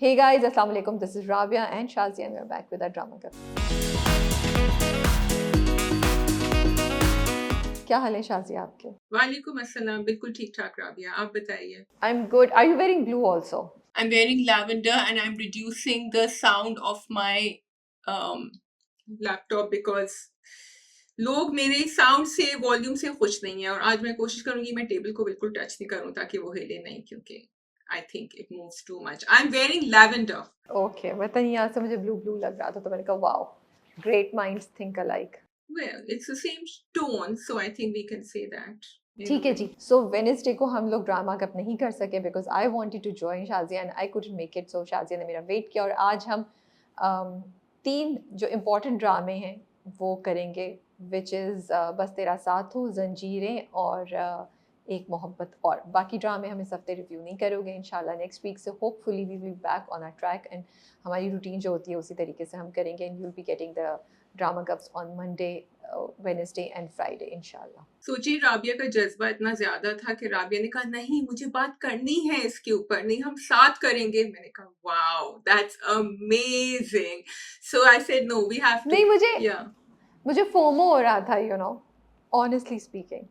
Hey guys, Assalamu alaikum. This is Rabia and Shazia, and we're back with our drama club. क्या हाल है शाजिया आपके? वालेकुम अस्सलाम, बिल्कुल ठीक ठाक राबिया, आप बताइए। I'm good. Are you wearing blue also? I'm wearing lavender and I'm reducing the sound of my laptop because लोग मेरे साउंड से वॉल्यूम से खुश नहीं है और आज मैं कोशिश करूंगी मैं टेबल को बिल्कुल टच नहीं करूं ताकि वो हिले नहीं क्योंकि I think it moves too much. I am wearing lavender. Okay, पता नहीं यहाँ से मुझे blue लग रहा था तो मैंने कहा wow, great minds think alike. Well, it's the same tone, so I think we can say that. ठीक है जी. So Wednesday को हम लोग ड्रामा कप नहीं कर सके because I wanted to join Shazia and I couldn't make it. So Shazia ने मेरा वेट किया और आज हम 3 जो इम्पोर्टेंट ड्रामे हैं वो करेंगे, which is बस तेरा साथ हो, जंजीरें और एक मोहब्बत। और बाकी ड्रामे हम इस हफ्ते रिव्यू नहीं करोगे इंशाल्लाह। नेक्स्ट वीक से hopefully we will back on our track and हमारी रूटीन जो होती है उसी तरीके से हम करेंगे and you will be getting the drama cups on Monday, Wednesday and Friday इंशाल्लाह। सोचिए राबिया का जज्बा इतना ज्यादा था कि राबिया ने कहा नहीं मुझे बात करनी है इसके ऊपर, नहीं हम साथ करेंगे। मैंने कहा wow that's amazing, so I said no we have to. नहीं, या मुझे फोमो हो रहा था, you know, honestly speaking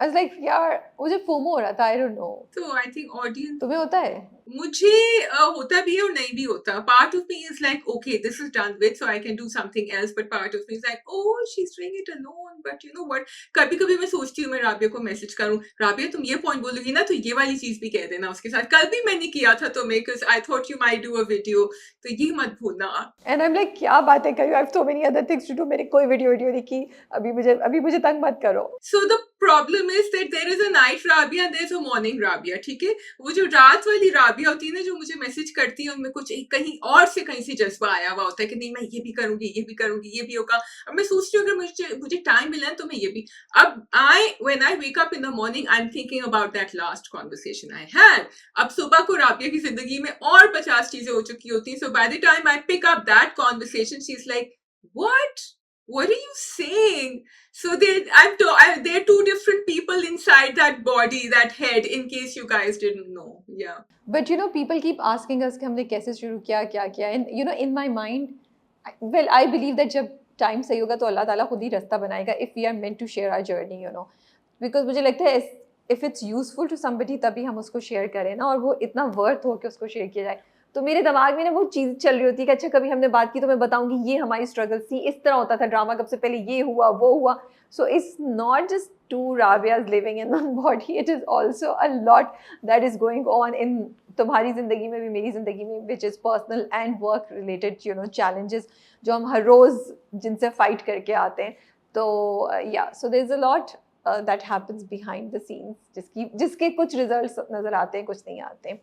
I was like यार मुझे फोमो हो रहा था, I don't know. So I think audience, तुम्हें होता है? मुझे होता भी है और नहीं भी होता। Part of me is like okay this is done with so I can do something else, but part of me is like oh she is doing it alone. But you know what, कभी कभी मैं सोचती हूँ मैं राबिया को message करूँ, राबिया तुम ये पॉइंट बोलोगी ना तो ये वाली चीज भी कह देना उसके साथ। कल भी मैंने किया था तुम्हें because I thought you might do a video, तो ये मत भूलना। एंड आई एम लाइक क्या बातें करी, I have so many other things to do, मैंने कोई वीडियो नहीं की। अभी मुझे तंग मत करो। So the problem is that there is a night Rabia and there is a morning Rabia, ठीक है। वो जो रात वाली राबिया होती है ना जो मुझे मैसेज करती है उनमें कुछ कहीं और से कहीं से जज्बा आया हुआ होता है कि नहीं मैं ये भी करूंगी ये भी करूंगी ये भी होगा। अब मैं सोचती हूँ अगर मुझे टाइम मिला है तो मैं ये भी। अब when I wake up in the morning I am thinking about that last conversation I had. अब सुबह को राबिया की जिंदगी में और 50 चीजें हो चुकी होती हैं। So by the time I pick up that conversation she is like what are you saying? So there are two different people inside that body, that head, in case you guys didn't know. Yeah. But you know, people keep asking us कि हमने कैसे शुरू किया, क्या किया, and you know, in my mind, well, I believe that जब time सही होगा तो अल्लाह ताला खुद ही रास्ता बनाएगा if we are meant to share our journey, you know, because मुझे लगता है if it's useful to somebody तभी हम उसको शेयर करें ना, और वो इतना वर्थ हो कि उसको शेयर किया जाए। तो मेरे दिमाग में ना वो चीज़ चल रही होती है कि अच्छा कभी हमने बात की तो मैं बताऊंगी ये हमारी स्ट्रगल थी, इस तरह होता था ड्रामा कब से पहले, ये हुआ वो हुआ। So it's not just two Rabias living in one body, it is also a lot that is going on in तुम्हारी ज़िंदगी में भी मेरी ज़िंदगी में, which is personal and work related, you know, challenges जो हम हर रोज़ जिनसे फाइट करके आते हैं। तो yeah so there is a lot that happens behind the scenes जिसके कुछ रिजल्ट्स नज़र आते हैं, कुछ नहीं आते।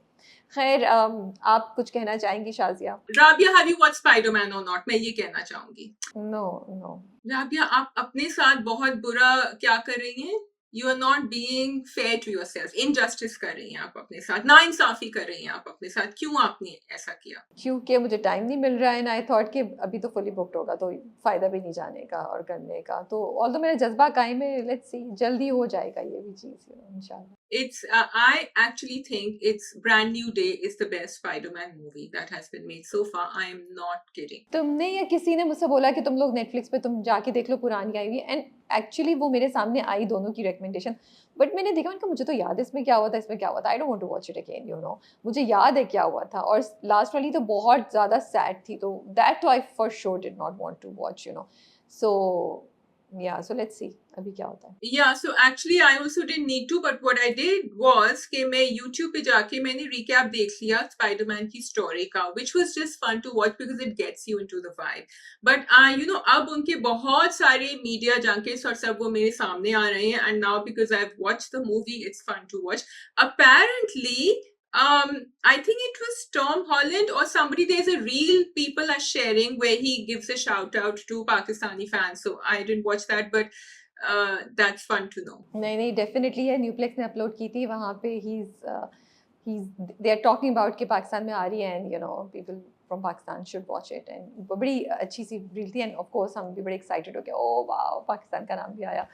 खैर, आप कुछ कहना चाहेंगी Shazia? Rabia, have you watched Spider-Man or not? मैं ये कहना चाहूंगी। No no. राबिया आप अपने साथ बहुत बुरा क्या कर रही हैं? You are not being fair to yourself, injustice कर रही हैं आप अपने साथ, नाइंसाफी कर रही हैं आप अपने साथ। क्यों आपने ऐसा किया? क्योंकि मुझे टाइम नहीं मिल रहा है ना, आई थॉट कि अभी तो फुली बुक्ड होगा तो फ़ायदा भी नहीं जाने का और करने का। तो ऑल्दो मेरा जज्बा कायम है, लेट्स सी जल्दी हो जाएगा ये भी चीज़, यू नो, इंशाल्लाह। It's I actually think it's Brand New Day is the best Spider-Man movie that has been made so far. I am not kidding. तुमने या किसी ने मुझसे बोला कि तुम लोग नेटफ्लिक्स पे तुम जाके देख लो, पुरानी आई हुई, एंड एक्चुअली वो मेरे सामने आई दोनों की रिकमेंडेशन, बट मैंने देखा, मैंने कहा मुझे तो याद है इसमें क्या हुआ था, इसमें क्या हुआ था, I don't want to watch it again, you know, मुझे याद है क्या हुआ था। और लास्ट वाली तो बहुत ज़्यादा सैड थी, तो that I for sure did not want to watch, you know. So yeah, so let's see अभी क्या होता है। Yeah, so actually I also didn't need to, but what I did was कि मैं YouTube पे जाके मैंने recap देख लिया Spider-Man की story का, which was just fun to watch because it gets you into the vibe. But you know अब उनके बहुत सारे media junkets और सब वो मेरे सामने आ रहे हैं, and now because I've watched the movie, it's fun to watch. Apparently, I think it was Tom Holland or somebody. There's a reel people are sharing where he gives a shout out to Pakistani fans. So I didn't watch that, but that's fun to know. नहीं definitely है, न्यूप्लेक्स ने upload की थी वहाँ पे, ही they are talking about कि पाकिस्तान में आ रही है, and you know people from Pakistan should watch it. And वो बड़ी अच्छी सी रील थी, and of course हम भी बड़े excited हो गए, oh wow पाकिस्तान का नाम भी आया.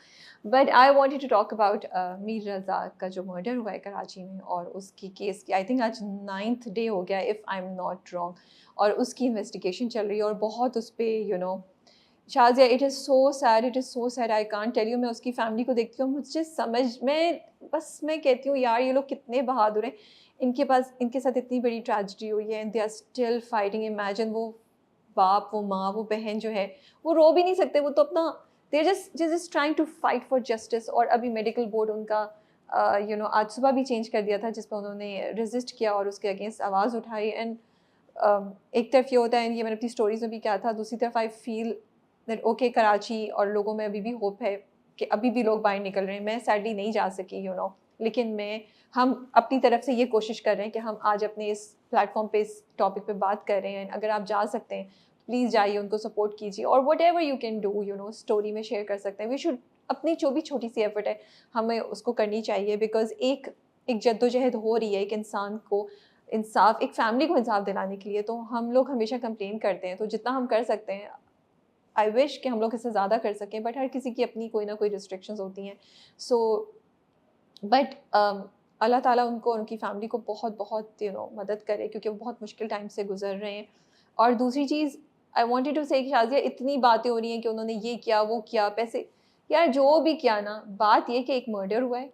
But I wanted to talk about Mir Razzaq का जो मर्डर हुआ है कराची में, और उसकी केस की आई थिंक आज 9th डे हो गया if I'm not wrong, और उसकी इन्वेस्टिगेशन चल रही है और बहुत उस पर you know Shazia, it is so sad, it is so sad, I can't tell you. मैं उसकी फैमिली को देखती हूँ, मुझे समझ मैं बस मैं कहती हूँ यार ये लोग कितने बहादुर हैं, इनके पास इनके साथ इतनी बड़ी ट्रेजेडी हुई है and they are still fighting. Imagine वो बाप, वो माँ, वो बहन जो है वो रो भी नहीं सकते, वो तो अपना they just trying to fight for justice. और अभी मेडिकल बोर्ड उनका आज सुबह भी चेंज कर दिया था, जिसमें उन्होंने रेजिस्ट किया और उसके अगेंस्ट आवाज़ उठाई. एंड एक तरफ ये होता है, ये मैंने अपनी स्टोरीज में भी कहा था, दूसरी तरफ I feel that okay Karachi और लोगों में अभी भी होप है कि अभी भी लोग बाहर निकल रहे हैं. मैं सैडली नहीं जा सकी लेकिन हम अपनी तरफ से ये कोशिश कर रहे हैं कि हम आज अपने इस प्लेटफॉर्म पे इस टॉपिक पे बात कर रहे हैं. अगर आप जा सकते हैं प्लीज़ जाइए, उनको सपोर्ट कीजिए, और what ever you can do story में शेयर कर सकते हैं. वी शुड अपनी जो भी छोटी सी एफर्ट है हमें उसको करनी चाहिए, बिकॉज एक जद्दोजहद हो रही है एक इंसान को इंसाफ, एक फैमिली को इंसाफ दिलाने के लिए. तो हम लोग हमेशा कंप्लेन करते हैं, तो जितना हम कर सकते हैं आई विश कि हम लोग इससे ज़्यादा कर सकें, बट हर किसी की अपनी कोई ना कोई रिस्ट्रिक्शंस होती हैं. सो बट अल्लाह ताला उनको, उनकी फैमिली को बहुत बहुत मदद करे, क्योंकि वो बहुत मुश्किल टाइम से गुजर रहे हैं. और दूसरी चीज़ आई वॉन्टेड टू से कि शाज़िया, इतनी बातें हो रही हैं कि उन्होंने ये किया वो किया, पैसे, यार जो भी किया ना, बात ये कि एक मर्डर हुआ है,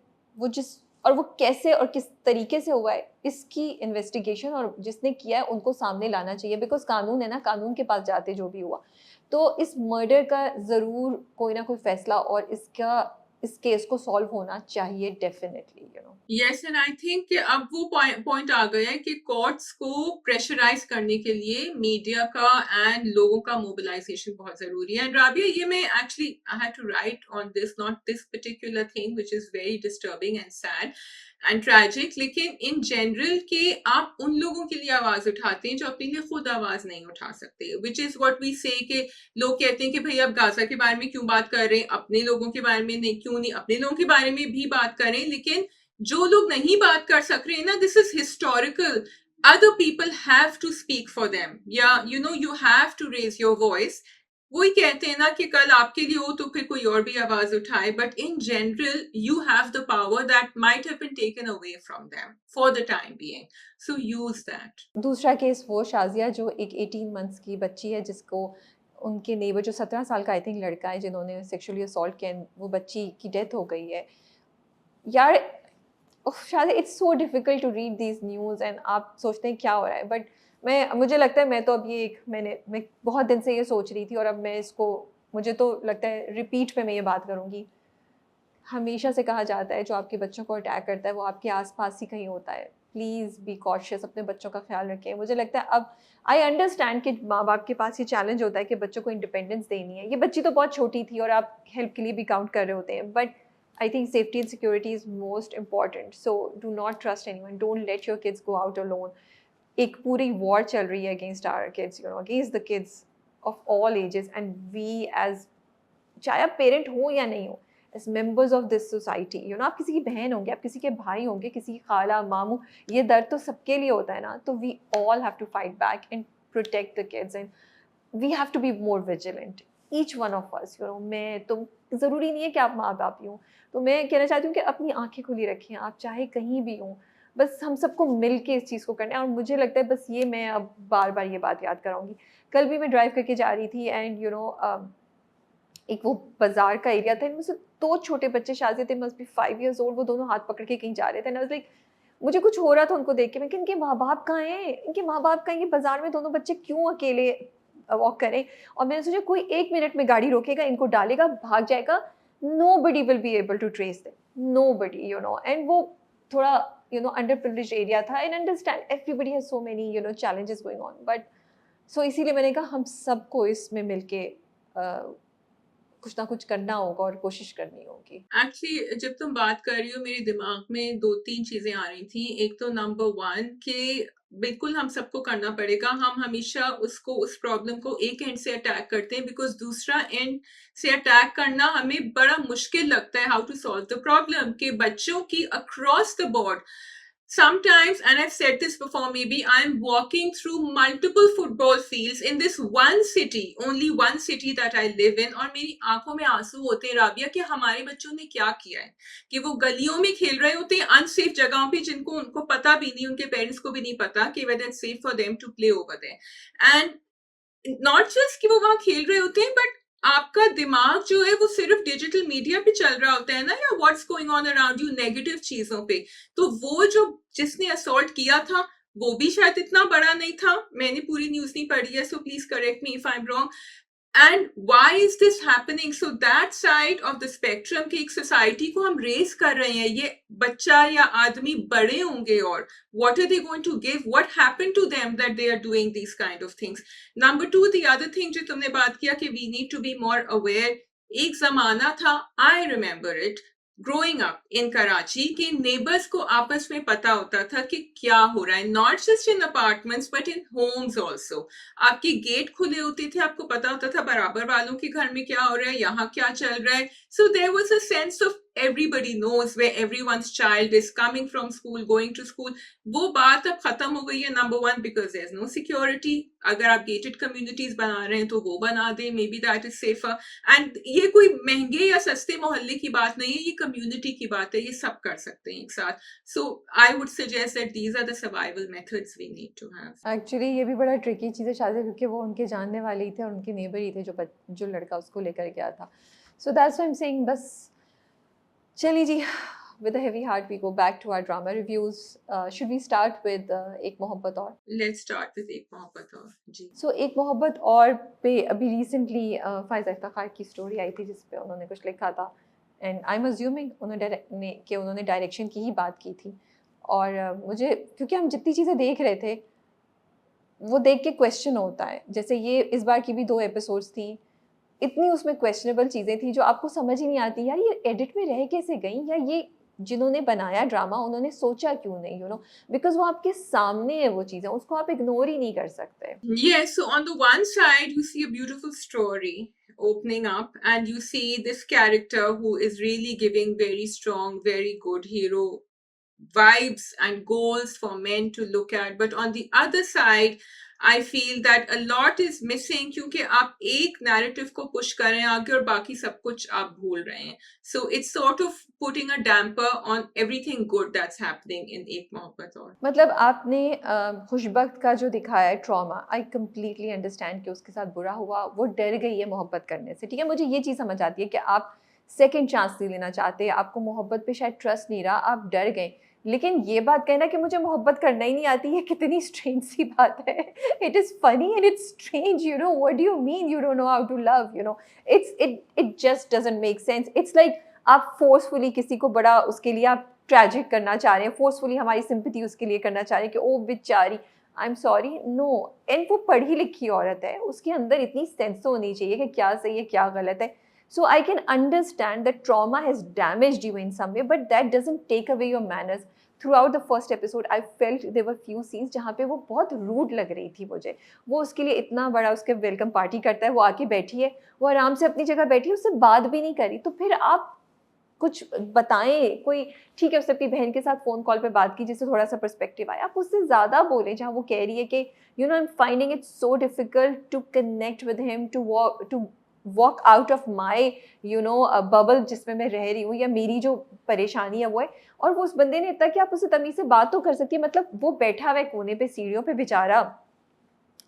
और वो कैसे और किस तरीके से हुआ है इसकी इन्वेस्टिगेशन, और जिसने किया है उनको सामने लाना चाहिए. बिकॉज कानून है ना, कानून के पास जाते जो भी हुआ, तो इस मर्डर का ज़रूर कोई ना कोई फैसला और इस केस को सॉल्व होना चाहिए definitely. Yes, and I think कि अब वो पॉइंट आ गया है कि कोर्ट्स को प्रेशराइज करने के लिए मीडिया का एंड लोगों का मोबिलाइजेशन बहुत जरूरी है. एंड राबिया, ये मैं actually I had to write on this, not this particular thing which is very disturbing and sad and tragic, लेकिन इन जनरल के आप उन लोगों के लिए आवाज उठाते हैं जो अपने लिए खुद आवाज नहीं उठा सकते, विच इज व्हाट वी से कि लोग कहते हैं कि भाई अब गाजा के बारे में क्यों बात कर रहे हैं, अपने लोगों के बारे में नहीं, क्यों नहीं अपने लोगों के बारे में भी बात करें. लेकिन जो लोग नहीं बात कर सक रहे ना, this is historical, other people have to speak for them, या you have to raise your voice. वही कहते हैं ना कि कल आपके लिए हो तो फिर कोई और भी आवाज उठाए, but in general you have the power that might have been taken away from them for the time being, so use that. दूसरा केस वो शाज़िया जो एक 18 मंथ्स की बच्ची है, जिसको उनके नेबर जो 17 साल का आई थिंक लड़का है जिन्होंने सेक्सुअली असॉल्ट किया, वो बच्ची की डेथ हो गई है. यार शायद it's so difficult to read these news and आप सोचते हैं क्या हो रहा है, बट मुझे लगता है मैं तो अब ये मैं बहुत दिन से ये सोच रही थी, और अब मैं इसको, मुझे तो लगता है रिपीट पे मैं ये बात करूँगी. हमेशा से कहा जाता है जो आपके बच्चों को अटैक करता है वो आपके आसपास ही कहीं होता है. प्लीज़ बी कॉशियस, अपने बच्चों का ख्याल रखें. मुझे लगता है अब आई अंडरस्टैंड कि माँ बाप के पास ये चैलेंज होता है कि बच्चों को इंडिपेंडेंस देनी है. ये बच्ची तो बहुत छोटी थी और आप हेल्प के लिए भी काउंट कर रहे होते हैं, but I think safety and security is most important. So do not trust anyone. Don't let your kids go out alone. एक पूरी war चल रही है against our kids, against the kids of all ages. And we as, चाहे आप parent हो या नहीं हो, as members of this society, आप किसी की बहन होंगे, आप किसी के भाई होंगे, किसी की खाला, मामू, ये दर्द तो सबके लिए होता है ना. तो we all have to fight back and protect the kids. And we have to be more vigilant. Each one of us, मैं तो ज़रूरी नहीं है कि आप माँ बाप ही हों. तो मैं कहना चाहती हूँ कि अपनी आंखें खुली रखें, आप चाहे कहीं भी हों, बस हम सबको मिल के इस चीज़ को करना है. और मुझे लगता है बस ये मैं अब बार बार ये बात याद कराऊंगी. कल भी मैं ड्राइव करके जा रही थी एंड एक वो बाजार का एरिया था, मुझसे 2 छोटे बच्चे शादी थे, मस्ट बी 5 years old, वो दोनों हाथ पकड़ के कहीं जा रहे थे. एंड आई वाज लाइक, मुझे कुछ हो रहा था उनको देख के, मैं कि इनके माँ बाप कहाँ हैं, इनके माँ बाप कहाँ हैं, ये बाजार में दोनों बच्चे क्यों अकेले वॉक करें. और मैंने सोचा कोई 1 मिनट में गाड़ी रोकेगा, इनको डालेगा, भाग जाएगा, nobody will be able to trace them, nobody. And वो थोड़ा underprivileged area था. And understand everybody has so many challenges going on, but so इसीलिए मैंने कहा हम सबको इसमें मिलके कुछ ना कुछ करना होगा और कोशिश करनी होगी. एक्चुअली जब तुम बात कर रही हो मेरे दिमाग में 2-3 चीजें आ रही थी. एक तो नंबर 1 कि बिल्कुल हम सबको करना पड़ेगा. हम हमेशा उस प्रॉब्लम को एक एंड से अटैक करते हैं, बिकॉज दूसरा एंड से अटैक करना हमें बड़ा मुश्किल लगता है. How to solve the problem, कि बच्चों की across the board sometimes, and I've said this before, maybe I'm walking through multiple football fields in this one city, only one city that I live in, और मेरी आंखों में आंसू होते हैं राबिया कि हमारे बच्चों ने क्या किया है, कि वो गलियों में खेल रहे होते हैं अनसेफ जगहों पे, जिनको उनको पता भी नहीं, उनके पेरेंट्स को भी नहीं पता कि whether it's safe for them to play over there. And not just कि वो वहां खेल रहे होते हैं, बट आपका दिमाग जो है वो सिर्फ डिजिटल मीडिया पे चल रहा होता है ना, या what's going on around you, negative चीजों पे. तो वो जो जिसने असॉल्ट किया था वो भी शायद इतना बड़ा नहीं था. मैंने पूरी न्यूज नहीं पढ़ी है, so please correct me if I am wrong. And why is this happening? So that side of the spectrum की एक सोसाइटी को हम रेस कर रहे हैं. ये बच्चा या आदमी बड़े होंगे और what are they going to give? What happened to them that they are doing these kind of things? Number two, the other thing जो तुमने बात किया कि we need to be more aware. एक जमाना था, I remember it, growing up in Karachi, कि neighbors को आपस में पता होता था कि क्या हो रहा है, not just in apartments but in homes also. आपके गेट खुले होते थे, आपको पता होता था बराबर वालों के घर में क्या हो रहा है, यहाँ क्या चल रहा है. So there was a sense of everybody knows where everyone's child is coming from school, going to school. वो बात अब खत्म हो गई है. Number one, because there's no security. अगर आप gated communities बना रहे हैं तो वो बना दें, maybe that is safer. And ये कोई महंगे या सस्ते मोहल्ले की बात नहीं है, ये community की बात है, ये सब कर सकते हैं एक साथ. So I would suggest that these are the survival methods we need to have. Actually ये भी बड़ा ट्रिकी चीज़ है शायद, क्योंकि वो उनके जानने वाले ही थे और उनके नेबर ही थे जो लड़का उसको लेकर गया था. So that's why I am saying, बस चलिए जी, with a heavy heart we go back to our drama reviews. Should we start with एक मोहब्बत और? Let's start with एक मोहब्बत और जी. सो एक मोहब्बत और पे अभी रिसेंटली फायज़ इफ्तिखार की स्टोरी आई थी जिस पे उन्होंने कुछ लिखा था, एंड आई एम अज्यूमिंग उन्होंने डायरेक्शन की ही बात की थी. और मुझे, क्योंकि हम जितनी चीज़ें देख रहे थे वो देख के क्वेश्चन होता है. जैसे ये इस बार की भी 2 एपिसोड्स थी, इतनी उसमें क्वेश्चनेबल चीज़ें थी जो आपको समझ ही नहीं आती, यार ये एडिट में रह कैसे गई, या ये जिन्होंने बनाया ड्रामा उन्होंने सोचा क्यों नहीं, यू नो, बिकॉज वो आपके सामने है वो चीज़ें, उसको आप इग्नोर ही नहीं कर सकते. Yes, so on the one side, you see a beautiful story opening up, and you see this character who is really giving very strong, very good hero vibes and goals for men to look at. But on the other side, I feel that a lot is missing क्योंकि आप एक narrative को push कर रहे हैं आगे और बाकी सब कुछ आप भूल रहे हैं. So it's sort of putting a damper on everything good that's happening in एक मोहब्बत और. मतलब आपने खुशबख्त का जो दिखाया है ट्रॉमा, आई कम्प्लीटली अंडरस्टैंड कि उसके साथ बुरा हुआ, वो डर गई है मोहब्बत करने से. ठीक है, मुझे ये चीज़ समझ आती है कि आप सेकंड चांस नहीं लेना चाहते, आपको मोहब्बत पे शायद ट्रस्ट नहीं रहा, आप डर गए. लेकिन ये बात कहना कि मुझे मोहब्बत करना ही नहीं आती है, कितनी स्ट्रेंज सी बात है. It is funny and it's strange, you know, what do you mean you don't know how to love, you know, it just doesn't make sense. It's like आप फोर्सफुली किसी को बड़ा, उसके लिए आप ट्रैजिक करना चाह रहे हैं, फोर्सफुली हमारी सिंपैथी उसके लिए करना चाह रहे हैं कि ओ बेचारी, I am sorry, no. And वो पढ़ी लिखी औरत है, उसके अंदर इतनी सेंस होनी चाहिए कि क्या सही है क्या गलत है. So I can understand that trauma has damaged you in some way, but that doesn't take away your manners. Throughout the first episode, I felt there were few scenes जहाँ पे वो बहुत rude लग रही थी मुझे. वो उसके लिए इतना बड़ा उसके वेलकम पार्टी करता है, वो आके बैठी है, वो आराम से अपनी जगह बैठी है, उससे बात भी नहीं करी. तो फिर आप कुछ बताएं, कोई ठीक है उससे अपनी बहन के साथ फ़ोन कॉल पे बात की जिससे थोड़ा सा पर्सपेक्टिव आया, आप उससे ज़्यादा बोलें. जहाँ वो कह रही है कि you know I am finding it so difficult to connect with him, to walk out of my you know bubble जिसमें मैं रह रही हूँ, या मेरी जो परेशानी है वो है. और वो उस बंदे ने इतना कि आप उससे तमीज़ से बात तो कर सकती है. मतलब वो बैठा हुआ है कोने पे सीढ़ियों पे बेचारा,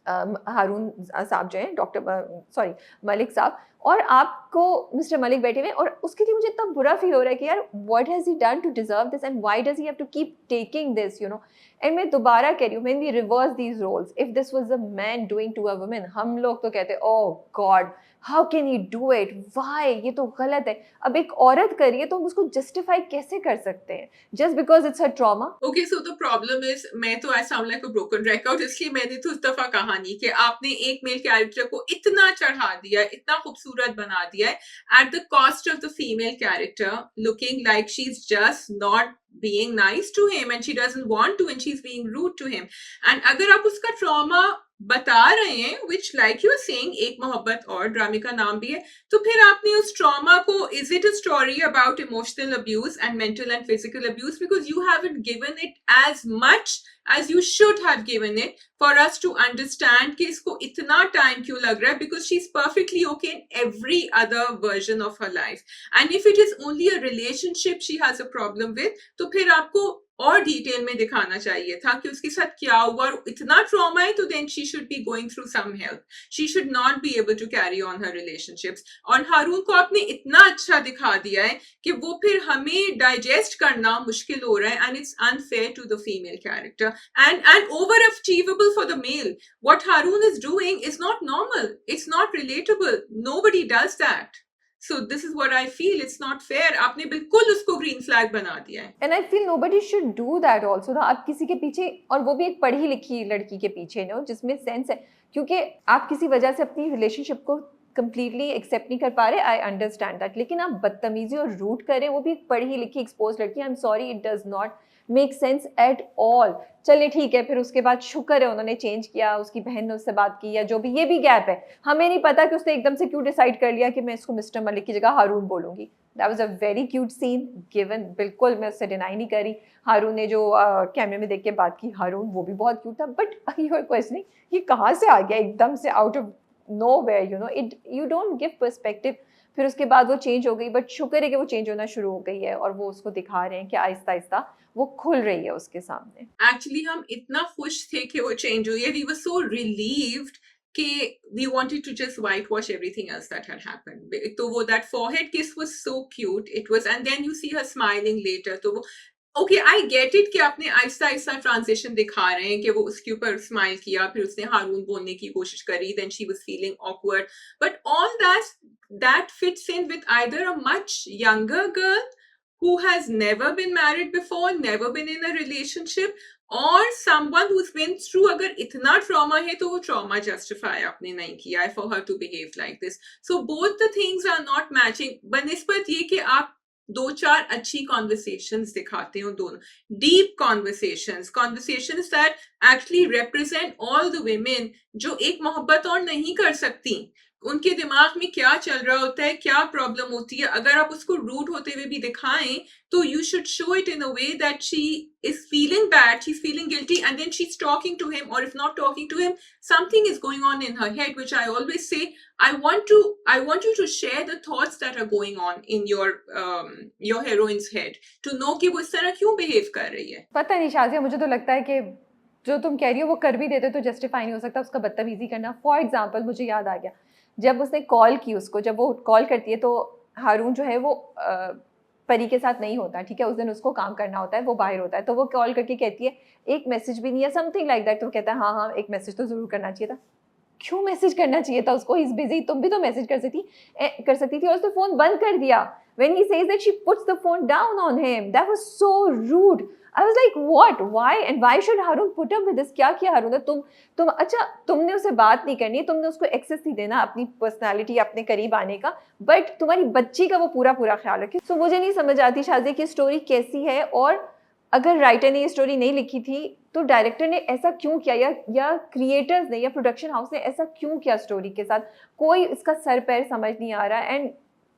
हारून साहब जो हैं, डॉक्टर मलिक साहब, और आपको मिस्टर मलिक बैठे हुए हैं, और उसके लिए मुझे इतना बुरा फील हो रहा है कि यार what has he done to deserve this and why does he have to keep taking this, you know. And मैं दोबारा कह रही हूँ, when we reverse these roles, if this was a man doing to a woman, हम लोग तो कहते oh God how can he do it, why, ये तो गलत है. अब एक औरत करिए तो हम उसको जस्टिफाई कैसे कर सकते हैं just because it's a trauma. Okay, so the problem is, मैं तो I sound like a broken record, इसलिए मैंने तो उस दफा कहा नहीं कि आपने एक मेल कैरेक्टर को इतना चढ़ा दिया, इतना खूबसूरत बना दिया है at the cost of the female character looking like she's just not being nice to him and she doesn't want to and she's being rude to him. And अगर आप उसका trauma बता रहे हैं, which like you are saying, एक मोहब्बत और ड्रामे का नाम भी है, तो फिर आपने उस ट्रॉमा को, is it a story about emotional abuse and mental and physical abuse, because you haven't given it as much as you should have given it for us to understand कि इसको इतना टाइम क्यों लग रहा है, because she's perfectly okay in every other version of her life, and if it is only a relationship she has a problem with, तो फिर आपको और डिटेल में दिखाना चाहिए था कि उसके साथ क्या हुआ, और इतना ट्रॉमा है तो then she should be going through some help, she should not be able to carry on her relationships. और हारून को आपने इतना अच्छा दिखा दिया है कि वो फिर हमें डाइजेस्ट करना मुश्किल हो रहा है, and it's unfair to the female character and over achievable for the male. What Haroon is doing is not normal, it's not relatable, nobody does that. So this is what I feel, it's not fair. आपने बिल्कुल उसको green flag बना दिया है। And I feel nobody should do that also ना। आप किसी के पीछे, और वो भी एक पढ़ी लिखी लड़की के पीछे नो, जिसमें सेंस है, क्योंकि आप किसी वजह से अपनी रिलेशनशिप को कंप्लीटली एक्सेप्ट नहीं कर पा रहे, आई अंडरस्टैंड दैट, लेकिन आप बदतमीजी और रूट करें, वो भी एक पढ़ी लिखी एक्सपोज लड़की, आई am sorry, it does not make sense at all. चलिए ठीक है, फिर उसके बाद शुक्र है उन्होंने चेंज किया, उसकी बहन ने उससे बात की, या जो भी, ये भी गैप है, हमें नहीं पता कि उसने एकदम से क्यों डिसाइड कर लिया कि मैं इसको मिस्टर मलिक की जगह हारून बोलूंगी। That was a very cute scene given, बिल्कुल मैं उससे डिनाई नहीं करी। हारून ने जो कैमरे में देख के बात की, हारून वो भी बहुत क्यूट था, बट यू आर क्वेश्चनिंग ये कहाँ से आ गया एकदम से out of nowhere, you know, it, you don't give perspective। फिर उसके बाद वो चेंज हो गई, बट शुक्र है कि वो चेंज होना शुरू हो गई है, और वो उसको दिखा रहे हैं कि आहिस्ता आहिस्ता वो खुल रही है उसके सामने। एक्चुअली हम इतना खुश थे कि वो चेंज हुई है, वी वर सो रिलीव्ड कि we wanted to just whitewash everything else that had happened. तो वो that forehead kiss was so cute, it was, and then you see her smiling later, तो वो ओके, आई गेट इट कि आपने Aahista Aahista transition दिखा रहे हैं कि वो उसके ऊपर स्माइल किया, फिर उसने हारून बोलने की कोशिश करी, then she was feeling awkward, but all that fits in with either a much younger girl who has never been married before, never been in a relationship, or someone who's been through, अगर इतना trauma है तो वो trauma justify आपने नहीं किया है for her to behave like this. So both the things are not matching. बनिस्बत ये कि आप दो चार अच्छी कॉन्वर्सेशंस दिखाते हो, दोनों deep conversations that actually represent all the women जो एक मोहब्बत और नहीं कर सकती, उनके दिमाग में क्या चल रहा होता है, क्या प्रॉब्लम होती है, अगर आप उसको रूट होते हुए भी दिखाएं तो you should show it in a way that she is feeling bad, she's feeling guilty, and then she's talking to him, or if not talking to him, something is going on in her head, which I always say, I want you to share the thoughts that are going on in your heroine's head to know कि वो इस तरह क्यों behave कर रही है। पता नहीं शाजिया, मुझे तो लगता है कि जो तुम कह रही हो वो कर भी देते तो जस्टिफाई नहीं हो सकता उसका बदतमीजी करना। फॉर एग्जाम्पल मुझे याद आ गया, जब उसने कॉल की उसको, जब वो कॉल करती है तो हारून जो है वो परी के साथ नहीं होता, ठीक है, उस दिन उसको काम करना होता है, वो बाहर होता है, तो वो कॉल करके कहती है एक मैसेज भी नहीं है, समथिंग लाइक दैट, तो वो कहता है हाँ हाँ एक मैसेज तो ज़रूर करना चाहिए था। क्यों मैसेज करना चाहिए था उसको, ही इज बिजी, तुम भी तो मैसेज कर सकती थी, और उसने फ़ोन बंद कर दिया। When he says that she puts the phone down on him, that was so rude. I was like, what? Why? And why should Harun put up with this? क्या किया हारून ने? तुम अच्छा, तुमने उससे बात नहीं करनी, तुमने उसको एक्सेस नहीं देना अपनी पर्सनालिटी, अपने करीब आने का, बट तुम्हारी बच्ची का वो पूरा खायाल रखे। So मुझे नहीं समझ आती शादी की स्टोरी कैसी है, और अगर राइटर ने ये स्टोरी नहीं लिखी थी तो डायरेक्टर ने ऐसा क्यों किया, या क्रिएटर्स ने या प्रोडक्शन हाउस ने ऐसा क्यों किया स्टोरी के साथ, कोई इसका सर पैर समझ नहीं आ रहा। And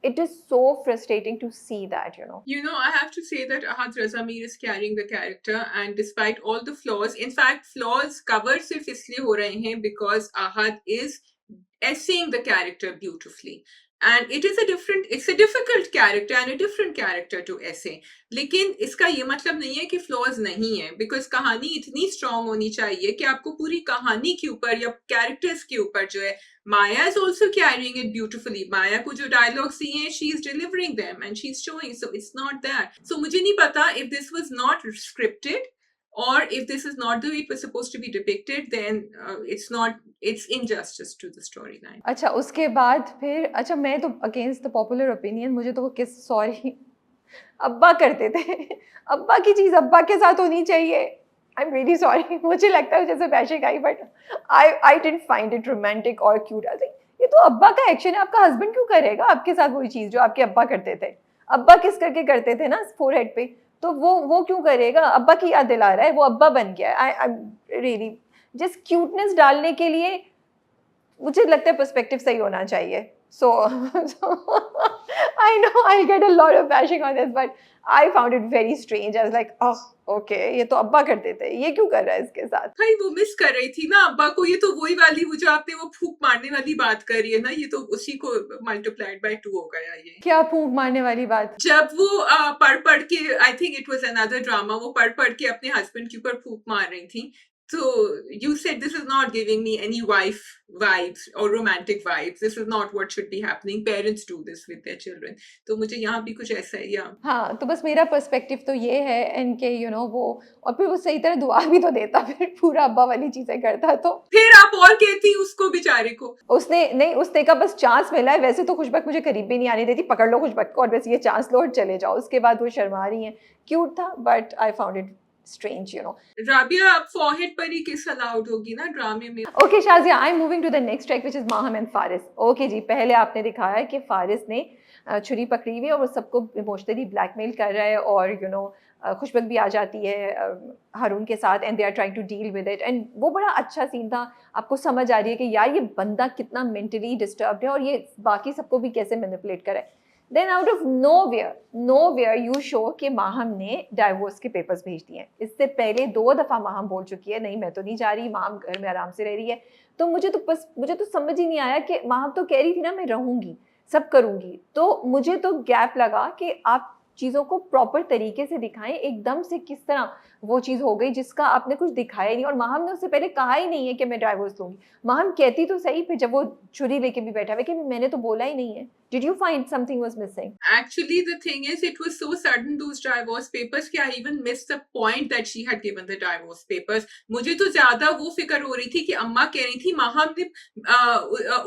it is so frustrating to see that, you know. You know, I have to say that Ahad Raza Mir is carrying the character, and despite all the flaws, in fact, flaws covered सिर्फ इसलिए हो रहे हैं because Ahad is essaying the character beautifully. And it's a difficult character and a different character to essay. लेकिन इसका ये मतलब नहीं है कि flaws नहीं है, because कहानी इतनी strong होनी चाहिए कि आपको पूरी कहानी के ऊपर या characters के ऊपर जो है, Maya is also carrying it beautifully. Maya को जो dialogues दिए हैं, she is delivering them and she's showing, so it's not that. So मुझे नहीं पता if this was not scripted, or if this is not the way it was supposed to be depicted, then it's injustice to the storyline. अच्छा, उसके बाद फिर अच्छा, मैं तो अगेंस्ट द पॉपुलर ओपिनियन, मुझे तो वो किस, सॉरी, अब्बा करते थे, अब्बा की चीज़ अब्बा के साथ होनी चाहिए। आई एम रियली सॉरी, मुझे लगता है जैसे पैसे का ही, but I didn't find it romantic और क्यूट। आई थिंक ये तो अब्बा का एक्शन है, आपका हस्बैंड क्यों करेगा आपके साथ वही चीज़ जो आपके अब्बा करते थे? अब्बा किस करके करते थे ना फोरहेड पे, तो वो क्यों करेगा? अब्बा की याद दिला रहा है, वो अब्बा बन गया है। आई रियली, जस्ट क्यूटनेस डालने के लिए मुझे लगता है पर्सपेक्टिव सही होना चाहिए. So, I know I'll get a lot of bashing on this, but I found it very strange. I was like, oh, okay, ये तो अब्बा करते थे, ये क्यों कर रहा है इसके साथ? भाई वो मिस कर रही थी ना अब्बा को, ये तो वही वाली वो जो आपने वो फूक मारने वाली बात करी है ना, ये तो उसी को मल्टीप्लाइड बाय 2 हो गया ये. क्या फूंक मारने वाली बात? जब वो पढ़ पढ़ के, I think it was another drama, वो पढ़ पढ़ के अपने हस्बैंड के ऊपर फूक मार रही थी. तो you said this is not giving me any wife vibes or romantic vibes. This is not what should be happening. Parents do this with their children. तो मुझे यहाँ भी कुछ ऐसा है. या हाँ, तो बस मेरा पर्सपेक्टिव तो ये है इनके वो, और फिर वो सही तरह दुआ भी तो देता, फिर पूरा अब्बा वाली चीजें करता. तो फिर आप और कहती उसको बेचारे को. उसने का बस चांस मिला है. वैसे तो खुशबक मुझे करीब भी नहीं आने देती, पकड़ लो खुशबक को और बस ये चांस लो और चले जाओ. उसके बाद वो शर्मा रही हैं. क्यूट था, but I found it strange. Rabia अब forehead पर ही किस अलाउड होगी ना ड्रामे में. Okay, Shazia, I'm moving to the next track, which is Maham and Faris. Okay जी, पहले आपने दिखाया कि फारिस ने छुरी पकड़ी हुई है और वो सबको इमोशनली ब्लैकमेल कर रहा है, और खुशबक भी आ जाती है हारून के साथ, and they are trying to deal with it. And वो बड़ा अच्छा सीन था. आपको समझ आ रही है कि यार ये बंदा कितना मेंटली डिस्टर्ब्ड है और ये बाकी सबको भी कैसे मैनिपुलेट करे. Then out of nowhere you show कि माहम ने डाइवोर्स के पेपर्स भेज दिए हैं. इससे पहले 2 दफ़ा माहम बोल चुकी है, नहीं मैं तो नहीं जा रही, माहम घर में आराम से रह रही है. तो मुझे तो समझ ही नहीं आया कि माहम तो कह रही थी ना मैं रहूँगी, सब करूँगी. तो मुझे तो गैप लगा कि आप चीज़ों को प्रॉपर तरीके से दिखाएं. एकदम से किस तरह वो चीज़ हो गई जिसका आपने कुछ दिखाया ही नहीं, और माहम ने उससे पहले कहा ही नहीं है कि मैं डाइवोर्स लूँगी. माहम कहती तो सही, फिर जब वो छुरी लेके भी बैठा हुआ कि मैंने तो बोला ही नहीं है. Did you find something was missing? Actually, the thing is, it was so sudden, those divorce papers, कि I even missed the point that she had given the divorce papers. मुझे तो ज्यादा वो फिक्र हो रही थी कि अम्मा कह रही थी माहम ने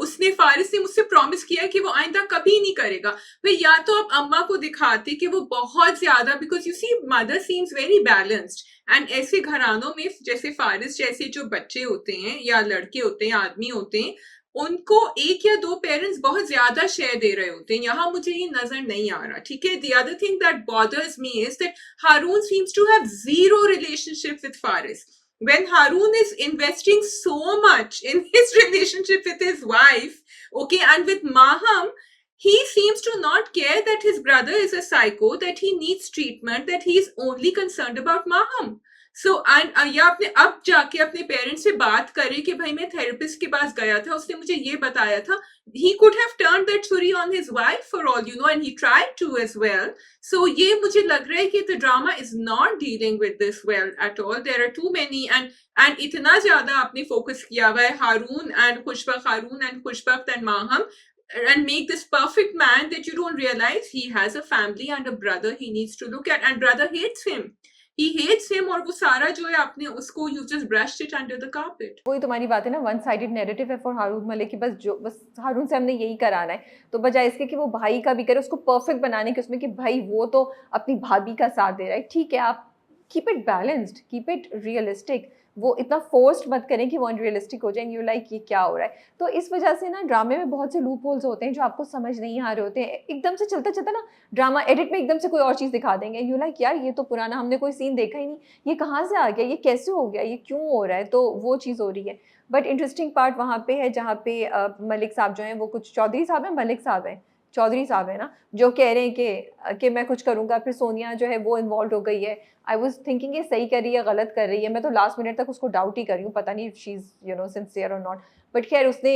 उसने फारिस ने मुझसे प्रॉमिस किया कि वो आइंदा कभी नहीं करेगा. भाई या तो आप अम्मा को दिखाते कि वो बहुत ज्यादा, because you see mother seems very balanced, and ऐसे घरानों में जैसे फारिस जैसे जो बच्चे होते हैं या लड़के होते हैं, आदमी होते हैं, उनको 1 या 2 पेरेंट्स बहुत ज्यादा शेयर दे रहे होते हैं. यहाँ मुझे ये नजर नहीं आ रहा. ठीक है. The other thing that bothers me is that Haroon seems to have zero relationship with Faris. When Haroon is investing so much in his relationship with his wife, okay, and with Maham, he seems to not care that his brother is a psycho, that he needs treatment, that he is only concerned about Maham. सो या आपने अब जाके अपने parents से बात करें कि भाई मैं थेरेपिस्ट के पास गया था, उसने मुझे ये बताया था. he could have turned that छुरी on his wife for all you know, and he tried to as well. So ये मुझे लग रहा है कि the drama is not dealing with this well at all. There are too many, and इतना ज्यादा आपने फोकस किया हुआ है हारून and खुशबख्त and Maham, and make this perfect man that you don't realize he has a family and a brother he needs to look at, and brother hates him. He hates him, और वो सारा जो है आपने उसको you just brushed it under the carpet. वही तुम्हारी बात है ना, वन साइडेड नैरेटिव है फॉर हारून मलिक कि बस हारून से हमने यही कराना है. तो बजाय इसके कि वो भाई का भी करे, उसको परफेक्ट बनाने के उसमें कि भाई वो तो अपनी भाभी का साथ दे रहा है. ठीक है, आप keep it balanced, keep it realistic. वो इतना फोर्स्ड मत करें कि वो अनरियलिस्टिक हो जाए. यू लाइक ये क्या हो रहा है. तो इस वजह से ना ड्रामे में बहुत से लूप होल्स होते हैं जो आपको समझ नहीं आ रहे होते हैं. एकदम से चलता चलता ना ड्रामा एडिट में एकदम से कोई और चीज़ दिखा देंगे. यू लाइक यार ये तो पुराना, हमने कोई सीन देखा ही नहीं, ये कहाँ से आ गया, ये कैसे हो गया, ये क्यों हो रहा है. तो वो चीज़ हो रही है. बट इंटरेस्टिंग पार्ट वहाँ पे है जहाँ पे मलिक साहब जो हैं, वो कुछ चौधरी साहब हैं, मलिक साहब हैं, चौधरी साहब है ना, जो कह रहे हैं कि मैं कुछ करूँगा. फिर सोनिया जो है वो इन्वॉल्व हो गई है. आई वॉज थिंकिंग ये सही कर रही है, गलत कर रही है. मैं तो लास्ट मिनट तक उसको डाउट ही कर रही हूँ, पता नहीं शी इज़ सिंसियर और नॉट. बट खैर उसने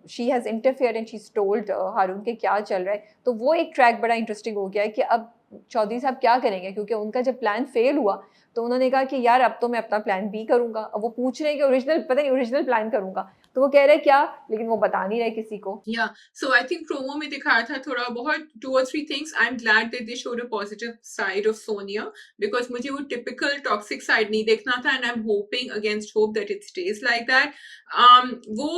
she has interfere and she told Haroon के क्या चल रहा है. तो वो एक ट्रैक बड़ा इंटरेस्टिंग हो गया है कि अब चौधरी साहब क्या करेंगे, क्योंकि उनका जब प्लान फेल हुआ तो उन्होंने कहा कि यार अब तो मैं अपना प्लान बी करूँगा. अब वो पूछ रहे हैं कि ओरिजिनल प्लान करूँगा. तो वो कह रहे हैं क्या, लेकिन वो बता नहीं रहे किसी को. Yeah, so I think promo में दिखाया था थोड़ा बहुत 2 or 3 things. I'm glad that they showed a positive side of Sonia, because मुझे वो typical toxic side नहीं देखना था, and I'm hoping against hope that it stays like that. वो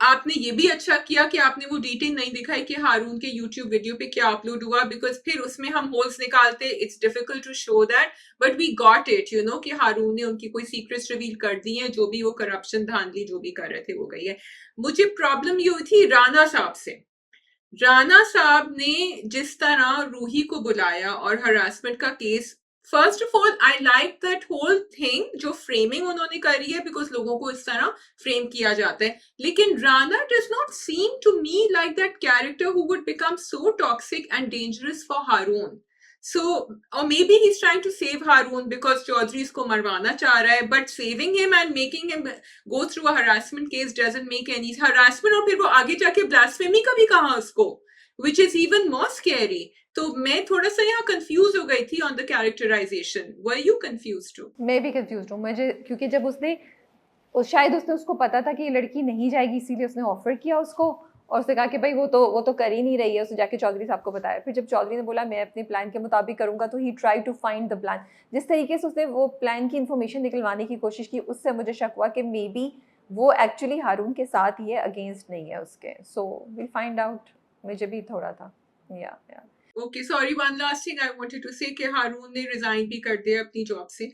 आपने ये भी अच्छा किया कि आपने वो डिटेल नहीं दिखाई कि हारून के YouTube वीडियो पे क्या अपलोड हुआ, because फिर उसमें हम होल्स निकालते. It's difficult to show that, but we got it, you know, कि हारून ने उनकी कोई सीक्रेट्स रिवील कर दी हैं, जो भी वो करप्शन धांधली जो भी कर रहे थे वो गई है. मुझे प्रॉब्लम ये हुई थी राना साहब से. राना साहब ने जिस तरह रूही को बुलाया और हरासमेंट का case first of all I like that whole thing जो फ्रेमिंग उन्होंने करी है, बिकॉज लोगों को इस तरह फ्रेम किया जाता है. लेकिन Rana does not seem to me like that character who would become so toxic and dangerous for Haroon. So, or maybe he's trying to save Haroon because Chaudhary इसको मरवाना चाह रहा है, but saving him and making him go through a harassment case doesn't make any harassment, और फिर वो आगे जाके blasphemy का भी कहा उसको, which is even more scary. तो मैं थोड़ा सा यहाँ कंफ्यूज हो गई थी on the characterization. Were you confuse too? मैं भी कंफ्यूज हूँ मुझे, क्योंकि जब उसने शायद उसने उसको पता था कि ये लड़की नहीं जाएगी, इसीलिए उसने ऑफर किया उसको, और उसने कहा कि भाई वो तो कर ही नहीं रही है. उसने जाके चौधरी साहब को बताया. फिर जब चौधरी ने बोला मैं अपने प्लान के मुताबिक करूंगा, तो he try to find the plan. जिस तरीके से उसने वो प्लान की इन्फॉर्मेशन निकलवाने की कोशिश की, उससे मुझे शक हुआ कि मे बी वो एक्चुअली हारून के साथ ही है, अगेंस्ट नहीं है उसके. So will find out. मुझे भी थोड़ा था या okay, sorry, one last thing I wanted to say कि हारून ने रिजाइन भी कर दिया अपनी जॉब से,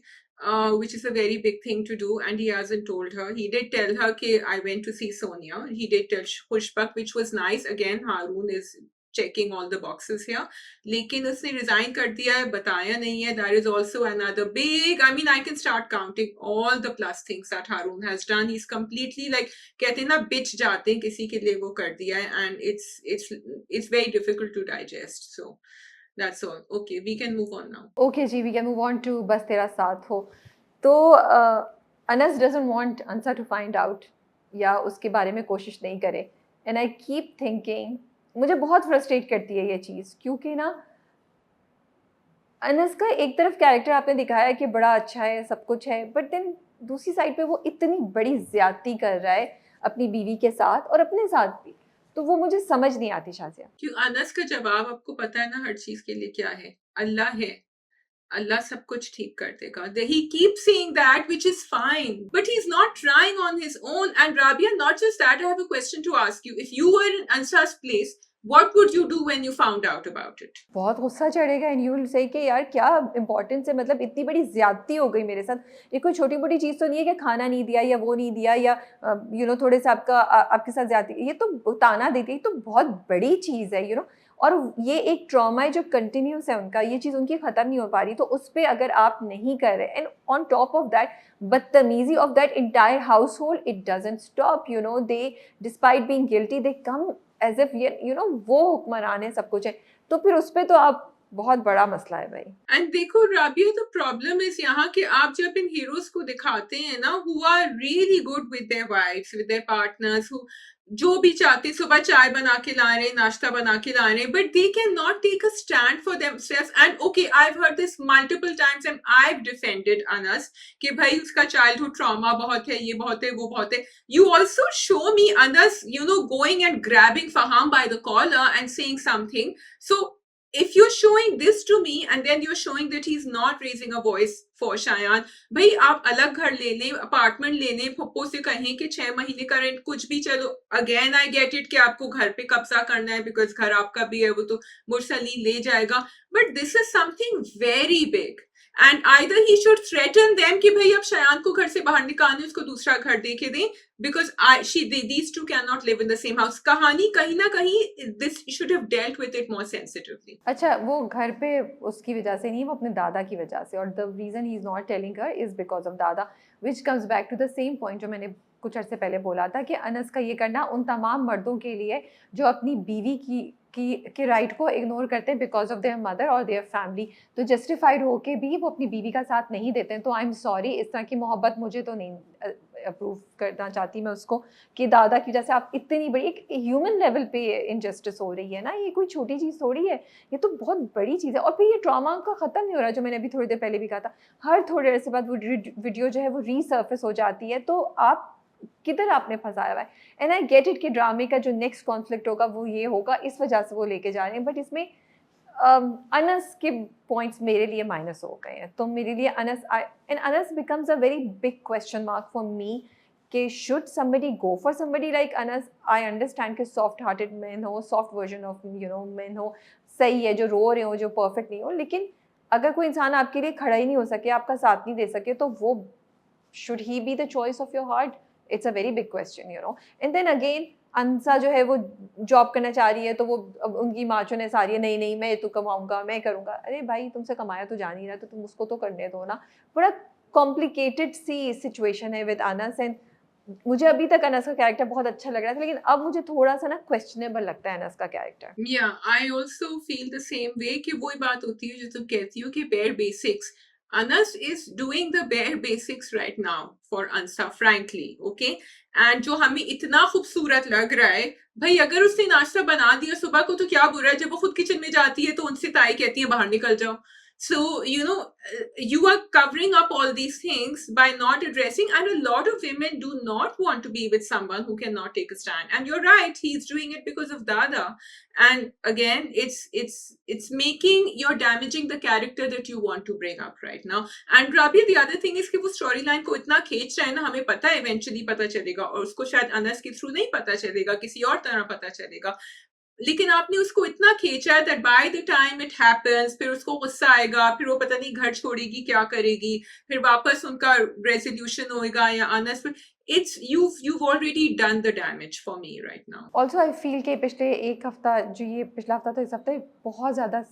which is a very big thing to do, and he hasn't told her. He did tell her कि I went to see Sonia. He did tell Pushpak, which was nice. Again, Haroon is checking all the boxes here. लेकिन उसने resign कर दिया है, बताया नहीं है. That is also another big, I mean, I can start counting all the plus things that Haroon has done. He's completely like, कहते हैं ना, bitch जाते हैं किसी के लिए वो कर दिया है, and it's very difficult to digest. So that's all. Okay, we can move on now. Okay ji, we can move on to Bas Tera Saath Ho. तो Anas doesn't want Ansa to find out, या उसके बारे में कोशिश नहीं करे. एंड आई कीप थिंकिंग, मुझे बहुत फ्रस्ट्रेट करती है ये चीज़, क्योंकि ना अनस का एक तरफ कैरेक्टर आपने दिखाया कि बड़ा अच्छा है, सब कुछ है, बट देन दूसरी साइड पे वो इतनी बड़ी ज्यादती कर रहा है अपनी बीवी के साथ और अपने साथ भी. तो वो मुझे समझ नहीं आती शाजिया. क्यों? अनस का जवाब आपको पता है ना हर चीज के लिए क्या है? अल्लाह है. Allah सब कुछ ठीक कर देगा. He keeps saying that, which is fine, but he's not trying on his own. And Rabia, not just that, I have a question to ask you. If you were in Ansa's place, what would you do when you found out about it? बहुत गुस्सा चढ़ेगा and you will say कि यार क्या importance है, मतलब इतनी बड़ी ज्यादती हो गई मेरे साथ. ये कोई छोटी मोटी चीज़ तो नहीं है कि खाना नहीं दिया या वो नहीं दिया या थोड़े से आपके साथ ज्यादती. ये तो ताना देती है, तो बहुत बड़ी चीज़ है और ये एक ट्रॉमा है जो कंटिन्यूस है उनका. ये चीज़ उनकी ख़त्म नहीं हो पा रही, तो उस पर अगर आप नहीं कर रहे, and on top of that बदतमीजी of that entire household, it doesn't stop. They despite being guilty they come as if वो हुक्मरान है, सब कुछ है. तो फिर उस पर तो आप बहुत बड़ा मसला है भाई. एंड देखो राबिया, द प्रॉब्लम इज यहाँ कि आप जब इन हीरोज को दिखाते हैं ना, who are really good with their wifes, with their partners, who जो भी चाहते, सुबह चाय बना के ला रहे, नाश्ता बना के ला रहे, but they can not take a stand for themselves. And okay, I have heard this multiple times and I have defended Anas कि भाई उसका चाइल्डहुड ट्रॉमा बहुत है, ये बहुत है, वो बहुत है. You also show me Anas, going and grabbing Faham by the collar and saying something. So if you're showing this to me and then you're showing that he's not raising a voice for Shayan, भाई आप अलग घर ले लें, apartment ले लें, पप्पो से कहें कि 6 महीने का रेंट कुछ भी, चलो. अगेन आई गेट इट कि आपको घर पे कब्जा करना है बिकॉज घर आपका भी है, वो तो मुरसली ले जाएगा, but this is something very big. And either he should threaten them कि भाई अब शयान को घर से बाहर निकालने, उसको दूसरा घर दे के दें, because these two cannot live in the same house. कहानी कहीं ना कहीं this should have dealt with it more sensitively. अच्छा, वो घर पे उसकी वजह से नहीं, वो अपने दादा की वजह से, और the reason he is not telling her is because of दादा, which comes back to the same point जो मैंने कुछ अर्से पहले बोला था कि अनस का ये करना उन तमाम मर्दों के लिए जो अपनी बीवी की राइट को इग्नोर करते हैं बिकॉज ऑफ देयर मदर और देयर फैमिली, तो जस्टिफाइड होके भी वो अपनी बीवी का साथ नहीं देते हैं. तो आई एम सॉरी, इस तरह की मोहब्बत मुझे तो नहीं अप्रूव करना चाहती मैं उसको, कि दादा की वजह से आप इतनी बड़ी एक ह्यूमन लेवल पे इनजस्टिस हो रही है ना. ये कोई छोटी चीज़ थोड़ी है, ये तो बहुत बड़ी चीज़ है. और फिर ये ट्रॉमा का ख़त्म नहीं हो रहा, जो मैंने अभी थोड़ी देर पहले भी कहा था. हर थोड़े देर से बाद वो वीडियो जो है वो रीसर्फेस हो जाती है, तो आप किधर आपने फंसाया हुआ है. एंड आई गेट इट कि ड्रामे का जो नेक्स्ट कॉन्फ्लिक्ट होगा वो ये होगा, इस वजह से वो लेके जा रहे हैं, बट इसमें अनस के पॉइंट्स मेरे लिए माइनस हो गए हैं. तो मेरे लिए Anas becomes a very big question mark for me कि should somebody go for somebody like Anas. I understand कि सॉफ्ट हार्टेड मैन हो, सॉफ्ट वर्जन ऑफ मैन हो, सही है, जो रो रहे हो, जो परफेक्ट नहीं हो, लेकिन अगर कोई इंसान आपके लिए खड़ा ही नहीं हो सके, आपका साथ नहीं दे सके, तो वो should he be the choice of your heart. It's a very big question, you know. And then again Ansa जो है वो जॉब करना चाह रही है, तो वो अब उनकी माचोनेस आ रही है, नहीं नहीं मैं तो कमाऊंगा, मैं करूंगा. अरे भाई तुमसे कमाया तो जा नहीं रहा, तो तुम उसको तो करने दो ना. बड़ा कॉम्प्लिकेटेड सी सिचुएशन है विद अनस. एंड मुझे अभी तक अनस का कैरेक्टर बहुत अच्छा लग रहा था, लेकिन अब मुझे थोड़ा सा ना क्वेश्चनेबल लगता है अनस का character. Yeah, I also feel the same way कि वही बात होती है जो तुम कहती हो कि bare basics. Anas is doing the bare basics right now for Ansa, frankly, okay? And जो हमें इतना खूबसूरत लग रहा है, भाई अगर उसने नाश्ता बना दिया सुबह को तो क्या बुरा है? जब वो खुद किचन में जाती है तो उनसे ताई कहती है बाहर निकल जाओ. So, you are covering up all these things by not addressing, and a lot of women do not want to be with someone who cannot take a stand. And you're right, he's doing it because of Dada. And again, it's making, you're damaging the character that you want to bring up right now. And Rabia, the other thing is कि वो storyline को इतना खींच रहा है ना, हमें पता है eventually पता चलेगा, और उसको शायद अनस के थ्रू नहीं पता चलेगा, किसी और तरह पता चलेगा. लेकिन आपने उसको इतना खींचा है that bye the time it happens, फिर उसको गुस्सा आएगा, फिर वो पता नहीं घर छोड़ेगी क्या करेगी, फिर वापस उनका रेजोल्यूशन होएगा या Anas. It's you've already done the damage for me right now. Also I feel कि पिछले एक हफ्ता जो ये पिछला हफ्ता तो इस हफ्ते बहुत ज़्यादा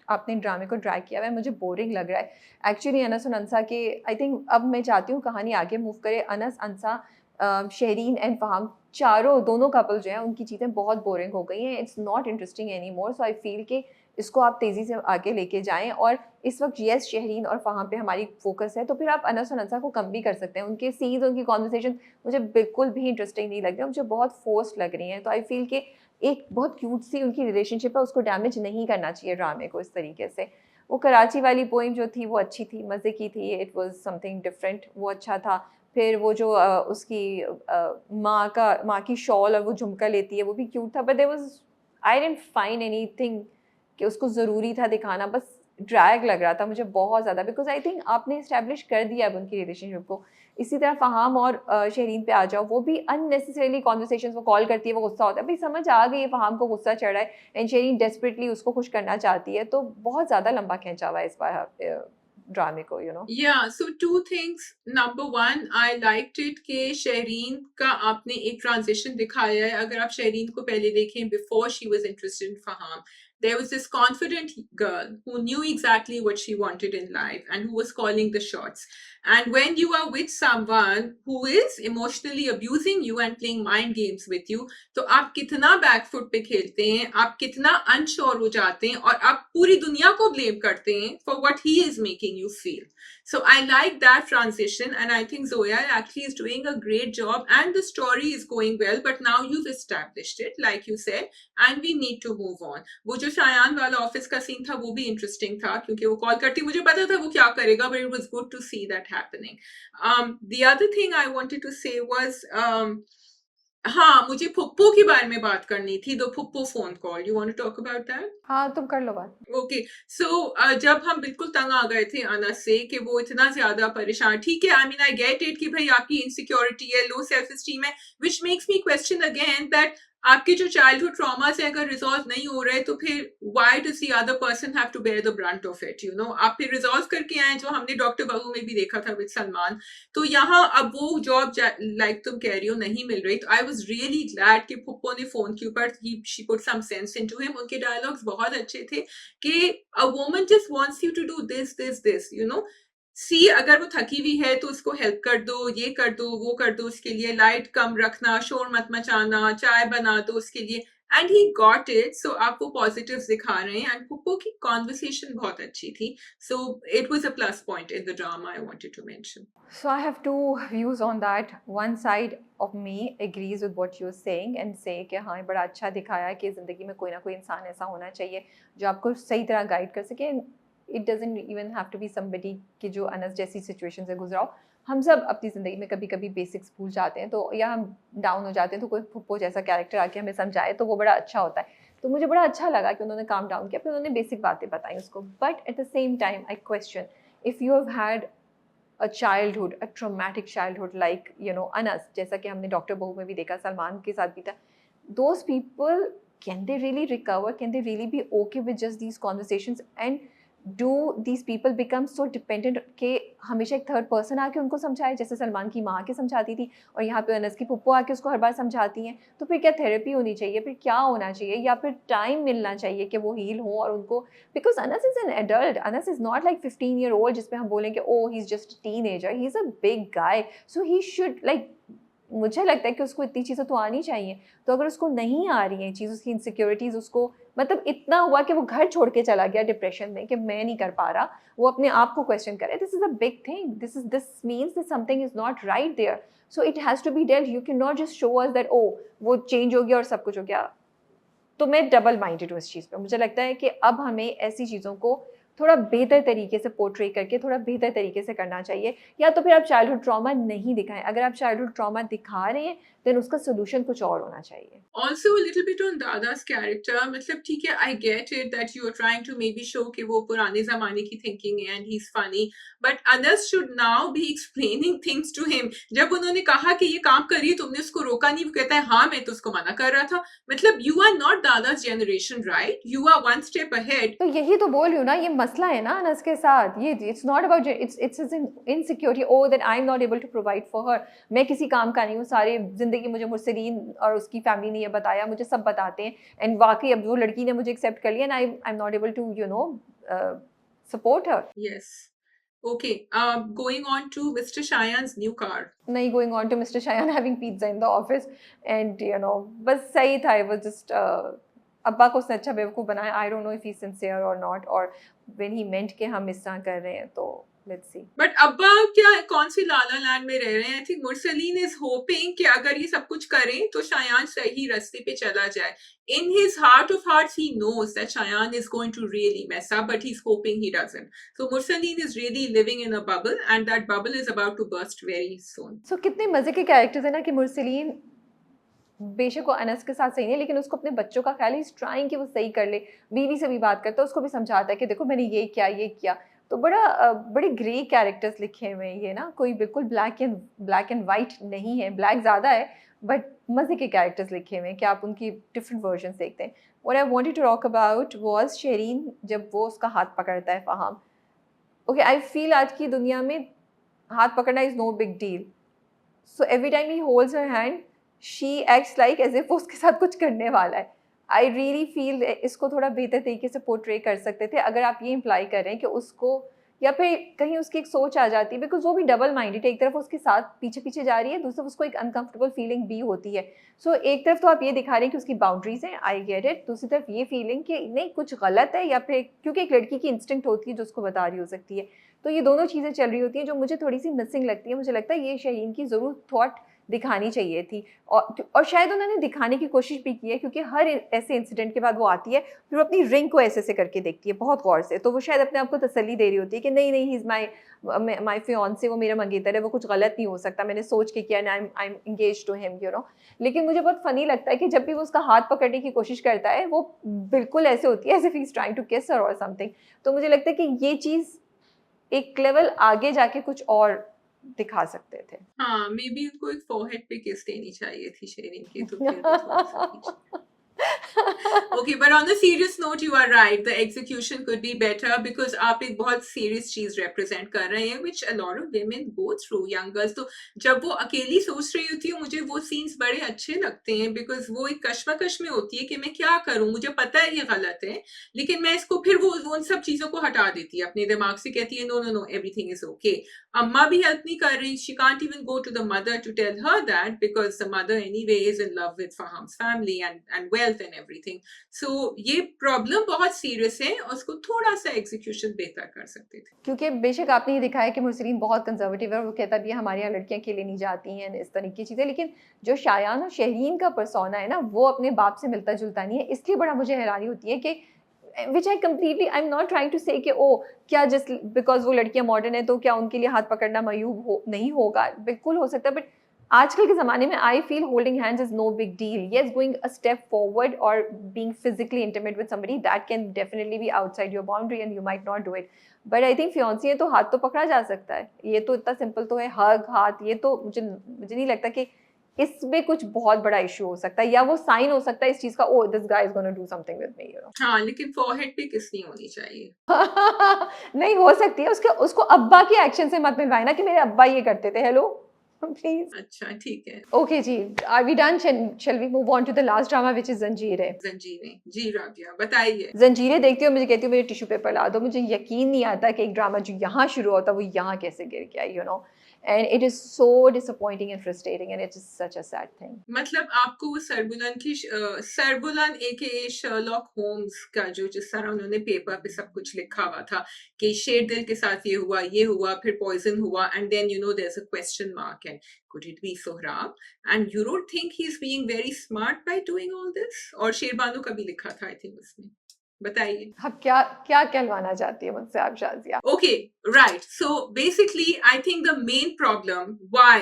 आपने ड्रामे को ड्रैग किया हुआ है, मुझे बोरिंग लग रहा है एक्चुअली. अनस और अंसा के आई थिंक अब मैं चाहती हूँ कहानी आगे मूव करे. अनस, अंसा, शहरीन एंड फहाम, चारों दोनों कपल जो हैं उनकी चीज़ें बहुत बोरिंग हो गई हैं. It's not interesting any more. So I feel कि इसको आप तेज़ी से आगे लेके जाएं. और इस वक्त येस शहरीन और फहाम पे हमारी फोकस है, तो फिर आप अनस और अंसा को कम भी कर सकते हैं. उनके सीन्स, उनकी कॉन्वर्सेशन मुझे बिल्कुल भी इंटरेस्टिंग नहीं लग रही, मुझे बहुत फोर्स्ड लग रही हैं. तो आई फील कि एक बहुत क्यूट सी उनकी रिलेशनशिप है, उसको डैमेज नहीं करना चाहिए ड्रामे को इस तरीके से. वो कराची वाली पोइम जो थी वो अच्छी थी, मज़े की थी, इट वाज समथिंग डिफरेंट, वो अच्छा था. फिर वो जो उसकी माँ की शॉल और वो झुमका लेती है वो भी क्यूट था. But there was, I didn't find anything कि उसको ज़रूरी था दिखाना. बस ड्रैग लग रहा था मुझे बहुत ज़्यादा, बिकॉज आई थिंक आपने इस्टेब्लिश कर दिया अब उनकी रिलेशनशिप को. इसी तरह फहाम और शहरीन पे आ जाओ, वो भी अननेसेसरीली कॉन्वर्सेशंस, वो कॉल करती है, वो गुस्सा होता है. भाई समझ आ गई है फहाम को गुस्सा चढ़ा है एंड शहरीन डेस्परेटली उसको खुश करना चाहती है. तो बहुत ज़्यादा लंबा खींचा हुआ है इस बार ड्रामे को, you know. Yeah, so two things. Number one, I liked it कि शहरीन का आपने एक ट्रांजिशन दिखाया है. अगर आप शहरीन को पहले देखें, before she was interested in Faham, there was this confident girl who knew exactly what she wanted in life and who was calling the shots. And when you are with someone who is emotionally abusing you and playing mind games with you, तो आप कितना back foot पे खेलते हैं, आप कितना unsure हो जाते हैं, और आप पूरी दुनिया को ब्लेम करते हैं for what he is making you feel. So I like that transition, and I think Zoya actually is doing a great job, and the story is going well, but now you've established it, like you said, and we need to move on. वो जो शायान वाला office का scene था वो भी interesting था, क्योंकि वो कॉल करती, मुझे पता था वो क्या करेगा, but it was good to see that happening. The other thing I wanted to say was, हाँ, मुझे फुप्पो के बारे में बात करनी थी. द फुप्पो phone call, you want to talk about that? हाँ तुम कर लो बात. ओके, सो जब हम बिल्कुल तंग आ गए थे अनस से कि वो इतना ज्यादा परेशान, ठीक है, I mean I get it कि भाई आपकी इनसिक्योरिटी है, लो सेल्फ एस्टीम है, which makes me question again that आपके जो चाइल्डहुड ट्रॉमास है अगर रिजॉल्व नहीं हो रहे, तो फिर why does the other person have to bear the brunt of it, you know. आप फिर रिजॉल्व करके आए, जो हमने डॉक्टर बहू में भी देखा था विद सलमान. तो यहाँ अब वो जॉब लाइक तुम कह रही हो नहीं मिल रही, तो आई वाज रियली ग्लैड कि पुप्पो ने फोन के ऊपर she put some sense into him. उनके डायलॉग्स बहुत अच्छे थे कि a woman just wants you to do this this this, you know. See अगर वो थकी हुई है तो उसको हेल्प कर दो, ये कर दो, वो कर दो, उसके लिए लाइट कम रखना, शोर मत मचाना, चाय बना दो उसके लिए. And he got it. So आप वो पॉजिटिव्स दिखा रहे हैं, एंड पुप्पो की कॉन्वर्सेशन बहुत अच्छी थी. So it was a plus point in the drama I wanted to mention. So I have two views on that. One side of me agrees with what you're saying and say कि हाँ बड़ा अच्छा दिखाया है कि ज़िंदगी में कोई ना कोई इंसान ऐसा होना चाहिए जो आपको सही तरह गाइड कर सके. It doesn't even have to be somebody कि जो अनस जैसी सिचुएशन से गुजरा हो. हम सब अपनी ज़िंदगी में कभी कभी बेसिक्स भूल जाते हैं, तो या हम डाउन हो जाते हैं, तो कोई फुप्पो जैसा कैरेक्टर आके हमें समझाए तो वो बड़ा अच्छा होता है. तो मुझे बड़ा अच्छा लगा कि उन्होंने काम डाउन किया, फिर उन्होंने बेसिक बातें बताई उसको. But at the same time I question, if you have had a childhood, a traumatic childhood like, you know, Anas, जैसा कि हमने डॉक्टर बहू में भी देखा, सलमान के साथ भी था. Those people, can they really recover? Can they really be okay with just these conversations? And do these people become so dependent कि हमेशा एक थर्ड पर्सन आके उनको समझाए, जैसे सलमान की माँ आके समझाती थी और यहाँ पे अनस की पुप्पो आके उसको हर बार समझाती हैं, तो फिर क्या थेरेपी होनी चाहिए, फिर क्या होना चाहिए, या फिर टाइम मिलना चाहिए कि वो हील हो और उनको, because Anas is an adult, Anas is not like 15 year old जिसमें हम बोलें कि oh he is just teenager, he is a big guy, so he should like, मुझे लगता है कि उसको इतनी चीज़ें तो आनी चाहिए। तो अगर उसको नहीं आ रही हैं चीज़, उसकी इनसिक्योरिटीज़ उसको, मतलब इतना हुआ कि वो घर छोड़ के चला गया डिप्रेशन में कि मैं नहीं कर पा रहा, वो अपने आप को क्वेश्चन करे, this is a big thing, this means that something is not right there, so it has to be dealt, you can not just show us that ओ वो चेंज हो गया और सब कुछ हो गया। तो मैं डबल माइंडेड हूँ इस चीज़ पे। मुझे लगता है कि अब हमें ऐसी चीज़ों को थोड़ा बेहतर तरीके से पोर्ट्रे करके थोड़ा बेहतर तरीके से करना चाहिए, या तो फिर आप चाइल्डहुड ट्रॉमा नहीं दिखाएँ। अगर आप चाइल्डहुड ट्रॉमा दिखा रहे हैं, देन उसका सॉल्यूशन कुछ और होना चाहिए। Also a little bit on Dada's character, मतलब ठीक है, I get it that you are trying to maybe show कि वो पुराने ज़माने की thinking है and he's funny, but Anas should now be explaining things to him. जब उन्होंने कहा कि ये काम करिए, तुमने उसको रोका नहीं, वो कहता है हाँ मैं तो उसको मना कर रहा था। मतलब you are not Dada's generation, right? You are one step ahead. तो यही तो बोल रही हूँ ना, ये मसला है ना अनस के साथ, ये it's not about, it's insecurity, O that I am not able to provide for her, मैं किसी काम का नहीं हूँ, सारी जिंदगी मुझे मुर्सलीन और उसकी फैमिली ने ये बताया, मुझे सब बताते हैं, एंड वाकई अब वो लड़की ने मुझे एक्सेप्ट कर लिया, and I am not able to support her. Yes. Okay. Going on to Mr. Shayan's new car. नहीं, going on to mister Shayan having pizza in the office, and बस सही था, वो जस्ट अब्बा को उसने अच्छा बेवकूफ़ बनाया, आई don't know if he sincere और नॉट, और व्हेन ही मेंट कि हम इस तरह कर रहे हैं, तो लेट्स सी। बट अब्बा क्या कौन सी लाला लैंड में रह रहे हैं? I think Mursaleen is hoping कि अगर ये सब कुछ करें तो शायान सही रास्ते पे चला जाए. In his heart of hearts, he knows that Shayan is going to really mess up, but he's hoping he doesn't. So Mursaleen is really living in a bubble, and that bubble is about to burst very soon. सो कितने मज़े के characters हैं ना, कि मुरसलीन बेशक वो अनस के साथ सही है, लेकिन उसको अपने बच्चों का ख्याल है, इज़ ट्राइंग कि वो सही कर ले, बीवी से भी बात करता है, उसको भी समझाता है कि देखो मैंने ये किया, तो बड़े ग्रे कैरेक्टर्स लिखे हुए हैं ये ना, कोई बिल्कुल ब्लैक एंड वाइट नहीं है, ब्लैक ज़्यादा है, बट मज़े के कैरेक्टर्स लिखे हुए हैं कि आप उनकी डिफरेंट वर्जन्स देखते हैं। What I wanted to talk about was Shereen, जब वो उसका हाथ पकड़ता है फ़हाम, ओके, आई फील आज की दुनिया में हाथ पकड़ना is no big deal, so every time he holds her hand, she acts like as if वो उसके साथ कुछ करने वाला है। आई रियली फील इसको थोड़ा बेहतर तरीके से पोर्ट्रे कर सकते थे, अगर आप ये इम्प्लाई कर रहे हैं कि उसको, या फिर कहीं उसकी एक सोच आ जाती है, बिकॉज़ वो भी डबल माइंडेड है, एक तरफ उसके साथ पीछे-पीछे जा रही है, दूसरी तरफ उसको एक अनकंफर्टेबल फीलिंग भी होती है। सो एक तरफ तो आप ये दिखा रहे हैं कि उसकी बाउंड्रीज़ हैं, आई गेट इट, दूसरी तरफ ये फीलिंग कि नहीं कुछ गलत है, या फिर क्योंकि एक लड़की की इंस्टिंक्ट होती है जो उसको बता रही हो सकती है। तो ये दोनों चीज़ें चल रही होती हैं जो मुझे थोड़ी-सी मिसिंग लगती है, मुझे लगता है ये शहीन की ज़रूर थॉट दिखानी चाहिए थी, और शायद उन्होंने दिखाने की कोशिश भी की है, क्योंकि हर ऐसे इंसिडेंट के बाद वो आती है, फिर वो अपनी रिंग को ऐसे करके देखती है बहुत गौर से, तो वो शायद अपने आप को तसल्ली दे रही होती है कि नहीं ही इज़ माई फियांसे, वो मेरा मंगेतर है, वो कुछ गलत नहीं हो सकता, मैंने सोच के किया, I am engaged to him, लेकिन मुझे बहुत फनी लगता है कि जब भी वो उसका हाथ पकड़ने की कोशिश करता है, वो बिल्कुल ऐसे होती है as if he is trying to kiss her और समथिंग। तो मुझे लगता है कि ये चीज़ एक लेवल आगे जाके कुछ और दिखा सकते थे। हाँ, मे बी उनको एक फोरहेड पे किस देनी चाहिए थी शेरिन की, तो फिर वो थोड़ा-सा पीछे. Okay, but on a serious note, you are right. The execution could be better because आप एक बहुत serious चीज represent कर रहे हैं, which a lot of women go through, young girls. तो जब वो अकेली सोच रही होती है, मुझे वो scenes बड़े अच्छे लगते हैं because वो एक कश्मकश में होती है कि मैं क्या करूं, मुझे पता है ये गलत है, लेकिन मैं इसको फिर वो उन सब चीजों को हटा देती है अपने दिमाग से, कहती है no, everything is okay. अम्मा भी हेल्प नहीं कर रही, she can't even go to the mother to tell her that because the mother anyway is in love with Faham's family and wealth and everything. So ये problem बहुत serious है और उसको थोड़ा सा एग्जीक्यूशन बेहतर कर सकते थे. क्योंकि बेशक आपने ये दिखाया कि मुरसलीन बहुत कंजर्वेटिव है और वो कहता भी है हमारे यहाँ लड़कियाँ अकेले नहीं जाती हैं, इस तरह की चीज़ें, लेकिन जो शायान और शहरीन का पर्सोना है ना, वो अपने बाप से मिलता जुलता नहीं है, इसलिए बड़ा मुझे हैरानी होती है कि which I completely, I am not trying to say कि ओ क्या जस्ट बिकॉज वो लड़कियां मॉडर्न है तो क्या उनके लिए हाथ पकड़ना मयूब हो नहीं होगा, बिल्कुल हो सकता है, बट आजकल के ज़माने में I feel holding hands is no big deal, yes going a step forward और being physically intimate with somebody that can definitely be outside your boundary and you might not do it, but I think fiance है तो हाथ तो पकड़ा जा सकता है, ये तो इतना सिंपल तो है, हग हाथ, ये तो मुझे नहीं लगता कि इसमें कुछ बहुत बड़ा इशू हो सकता है, या वो साइन हो सकता है इस चीज का, oh this guy is gonna do something with me, you know. हाँ, लेकिन फॉरहेड पे किस नहीं होनी चाहिए। नहीं हो सकती है, उसके उसको अब्बा के एक्शन से मत मिलवाए ना कि मेरे अब्बा ये करते थे, हेलो प्लीज। अच्छा, ठीक है। Okay ji, are we done? Shall we move on to the last drama which is Zanjeerein? Zanjeerein, जी राबिया बताइए। जंजीरें देखती हो मुझे कहती हूँ मेरे टिश्यू पेपर ला दो, मुझे यकीन नहीं आता कि एक ड्रामा जो यहाँ शुरू होता वो यहाँ कैसे गिर गया, you know. And it is so disappointing and frustrating and it is such a sad thing. मतलब आपको वो सरबुलन एके शर्लॉक होम्स का जो जिस तरह उन्होंने पेपर पे सब कुछ लिखा हुआ था कि शेरदिल के साथ ये हुआ फिर पॉइजन हुआ and then you know there is a question mark and could it be Sohrab and you don't think he's being very smart by doing all this? और शेरबानो का भी लिखा था आई थिंक उसमें, बताइए। अब क्या क्या कहलवाना चाहती है मुझसे आप Shazia? Okay, right. So basically, I think the main problem why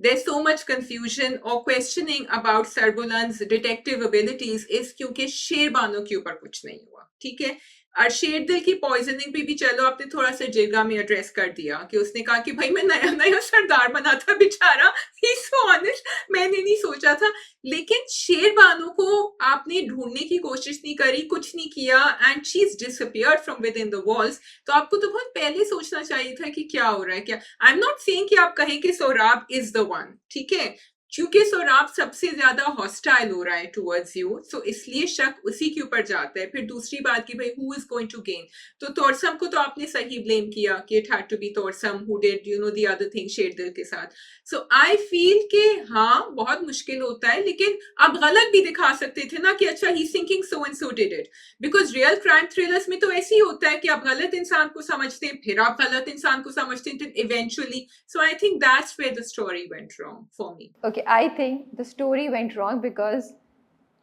there's so much confusion or questioning about Sarbulan's detective abilities is क्योंकि शेरबानो के ऊपर कुछ नहीं हुआ, ठीक है। और शेरदिल की पॉइजनिंग पे भी चलो आपने थोड़ा सा जिरगा में एड्रेस कर दिया कि उसने कहा कि भाई मैं नया नया सरदार बना था बेचारा, ही सो ऑनेस्ट, मैंने नहीं सोचा था। लेकिन शेरबानो को आपने ढूंढने की कोशिश नहीं करी, कुछ नहीं किया and she is disappeared from with in the walls. तो आपको तो बहुत पहले सोचना चाहिए था कि क्या हो रहा है, क्या। आई एम नॉट सेइंग कि आप कहें कि सोहराब इज द वन, ठीक है, क्योंकि सोहराब सबसे ज्यादा हॉस्टाइल हो रहा है टुवर्ड्स यू, सो इसलिए शक उसी के ऊपर जाता है। फिर दूसरी बात कि भाई who is going to gain, तो तोरसम को तो आपने सही ब्लेम किया कि it had to be Torsam who did you know the other thing Sherdil के साथ। सो आई फील कि हाँ बहुत मुश्किल होता है, लेकिन आप गलत भी दिखा सकते थे ना कि अच्छा ही thinking so and so did it, because real crime thrillers में तो ऐसे ही होता है कि आप गलत इंसान को समझते हैं फिर आप गलत इंसान को समझते हैं eventually. So I think that's where the story went wrong for me. Okay, I think the story went wrong because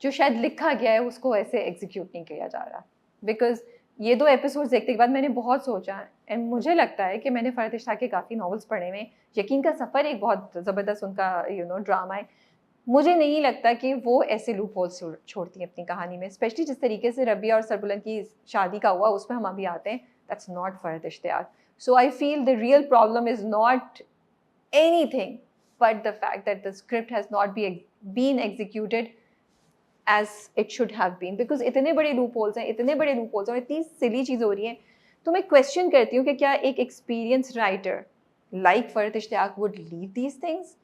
जो शायद लिखा गया है उसको ऐसे एग्जीक्यूट नहीं किया जा रहा। बिकॉज ये 2 एपिसोड्स देखने के बाद मैंने बहुत सोचा, एंड मुझे लगता है कि मैंने फरहत इश्ताक के काफ़ी नॉवेल्स पढ़े हुए, यकीन का सफ़र एक बहुत ज़बरदस्त उनका यू नो ड्रामा है। मुझे नहीं लगता कि वो ऐसे लूप होल्स छोड़ती हैं अपनी कहानी में, स्पेशली जिस तरीके से रबिया और सरबुलन की शादी का हुआ, उसमें हम अभी आते हैं, that's not Farhat Ishtiaq. So I feel the real problem is not anything but the fact that the script has not been executed as it should have been, because इतने बड़े लूप होल्स हैं, इतने बड़े लूप होल्स हैं और इतनी सिली चीज़ हो रही है। तो मैं क्वेश्चन करती हूँ कि क्या एक experience writer like Farhat Ishtiaq would leave these things,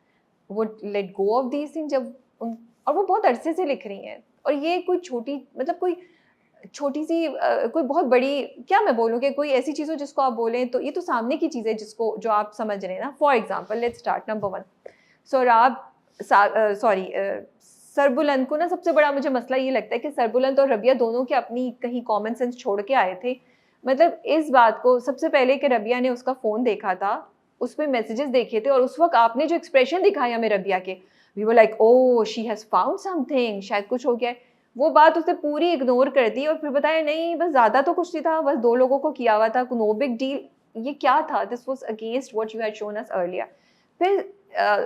would let go of these things, जब उन, और वो बहुत अरसे से लिख रही हैं, और ये कोई छोटी मतलब कोई छोटी सी कोई बहुत बड़ी, क्या मैं बोलूँ कि कोई ऐसी चीज़ हो जिसको आप बोलें तो ये तो सामने की चीज़ है जिसको जो आप समझ रहे हैं ना। For example let's start number 1, Sohrab Sarbuland को ना सबसे बड़ा मुझे मसला ये लगता है कि सरबुलंद और रबिया दोनों के अपनी कहीं कॉमन सेंस छोड़ के आए थे। मतलब इस बात को सबसे पहले कि रबिया ने उसका फ़ोन देखा था, उस पर मैसेजेस देखे थे, और उस वक्त आपने जो एक्सप्रेशन दिखाया हमें रबिया के, we were like oh she has found something, शायद कुछ हो गया है। वो बात उसने पूरी इग्नोर कर दी और फिर बताया नहीं बस ज़्यादा तो कुछ नहीं था, बस 2 लोगों को किया हुआ था, नो बिग डील। ये क्या था? This was against what you had shown us earlier. फिर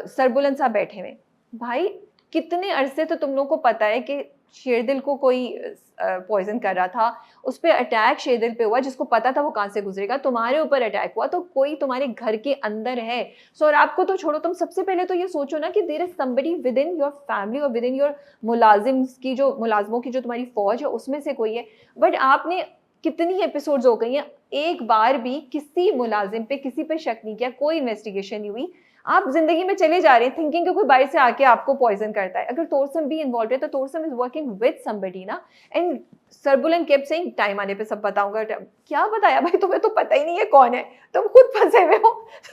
सरबुलंद साहब बैठे हुए, भाई कितने अरसे तो तुम लोगों को पता है कि शेरदिल को कोई पॉइजन कर रहा था, उस पर अटैक शेरदिल पे हुआ, जिसको पता था वो कहाँ से गुजरेगा, तुम्हारे ऊपर अटैक हुआ तो कोई तुम्हारे घर के अंदर है। सो और आपको तो छोड़ो, तुम सबसे पहले तो ये सोचो ना कि there is somebody within your family और विद इन योर मुलाजिमों की जो तुम्हारी फौज है उसमें से कोई है। बट आपने कितनी एपिसोड्स हो गई हैं, एक बार भी किसी मुलाजिम पे किसी पे शक नहीं किया, कोई इन्वेस्टिगेशन नहीं हुई। आप जिंदगी में चले जा रहे हैं थिंकिंग कि कोई बाहर से आके आपको पॉइजन करता है। अगर तोरसम भी इन्वॉल्व है तो तोरसम इज वर्किंग विद समबडी ना। एंड सरबुलन केप्ट सेइंग टाइम आने पे सब बताऊंगा। क्या बताया भाई, तुम्हें तो पता ही नहीं है कौन है, तुम खुद फंसे हुए हो,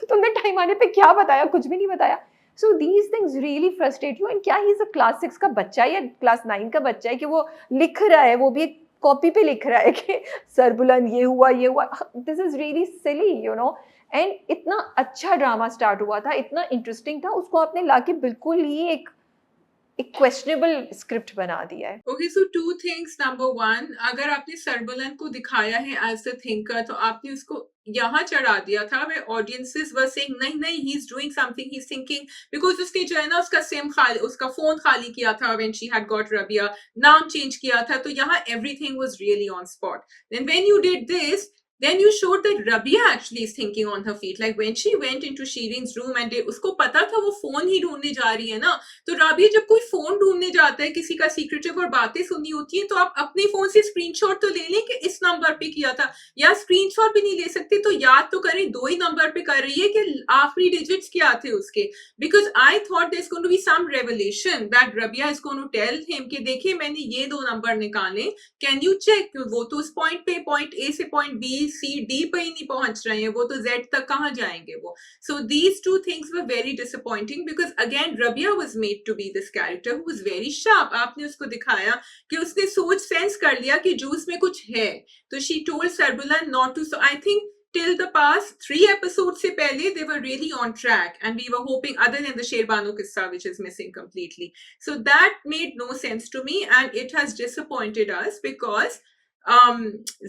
तुमने टाइम आने पे क्या बताया? कुछ भी नहीं बताया। So these things really frustrate you. And क्या ही क्लास 6 का बच्चा है या क्लास 9 का बच्चा है कि वो लिख रहा है, वो भी एक कॉपी पे लिख रहा है कि सरबुलन ये हुआ। This is really silly you know. And इतना अच्छा ड्रामा स्टार्ट हुआ था, इतना इंटरेस्टिंग था, उसको आपने लाके बिल्कुल ही एक क्वेश्चनेबल स्क्रिप्ट बना दिया है। ओके, सो 2 थिंग्स। नंबर 1, अगर आपने सरबुलन को दिखाया है एज अ थिंकर तो आपने उसको यहाँ चढ़ा दिया था where audiences were saying नहीं he is doing something, he is thinking, because उसने जो है ना उसका फोन खाली किया था when she had got Rabia, नाम चेंज किया था, तो यहाँ everything was really on spot. Then when you did this, then you showed that Rabia actually is thinking on her feet. Like when she went into Shireen's room and उसको पता था वो phone ही ढूंढने जा रही है ना, तो राबिया जब कोई फोन ढूंढने जाता है किसी का सीक्रेटिव और बातें सुननी होती है, तो आप अपने फोन से स्क्रीनशॉट तो ले लें कि इस नंबर पे किया था, या स्क्रीनशॉट भी नहीं ले सकते तो याद तो करें 2 ही नंबर पे कर रही है कि आखिरी डिजिट्स क्या थे उसके. Because I thought there's going to be some revelation that Rabia is going to tell him कि देखिए मैंने ये 2 नंबर निकाले, कैन यू चेक. वो तो उस पॉइंट पे पॉइंट ए से पॉइंट बी सी डी पे ही नहीं पहुंच रहे हैं, वो तो जेड तक कहाँ जाएंगे वो. So these two things were very disappointing because again Rabia was made to be this character who was very sharp. आपने उसको दिखाया कि उसने सोच सेंस कर लिया कि जूस में कुछ है, तो she told Sarbuland not to. So I think till the past 3 episodes se pehle they were really on track, and we were hoping, other than the Sherbanu Kissa which is missing completely. So that made no sense to me and it has disappointed us because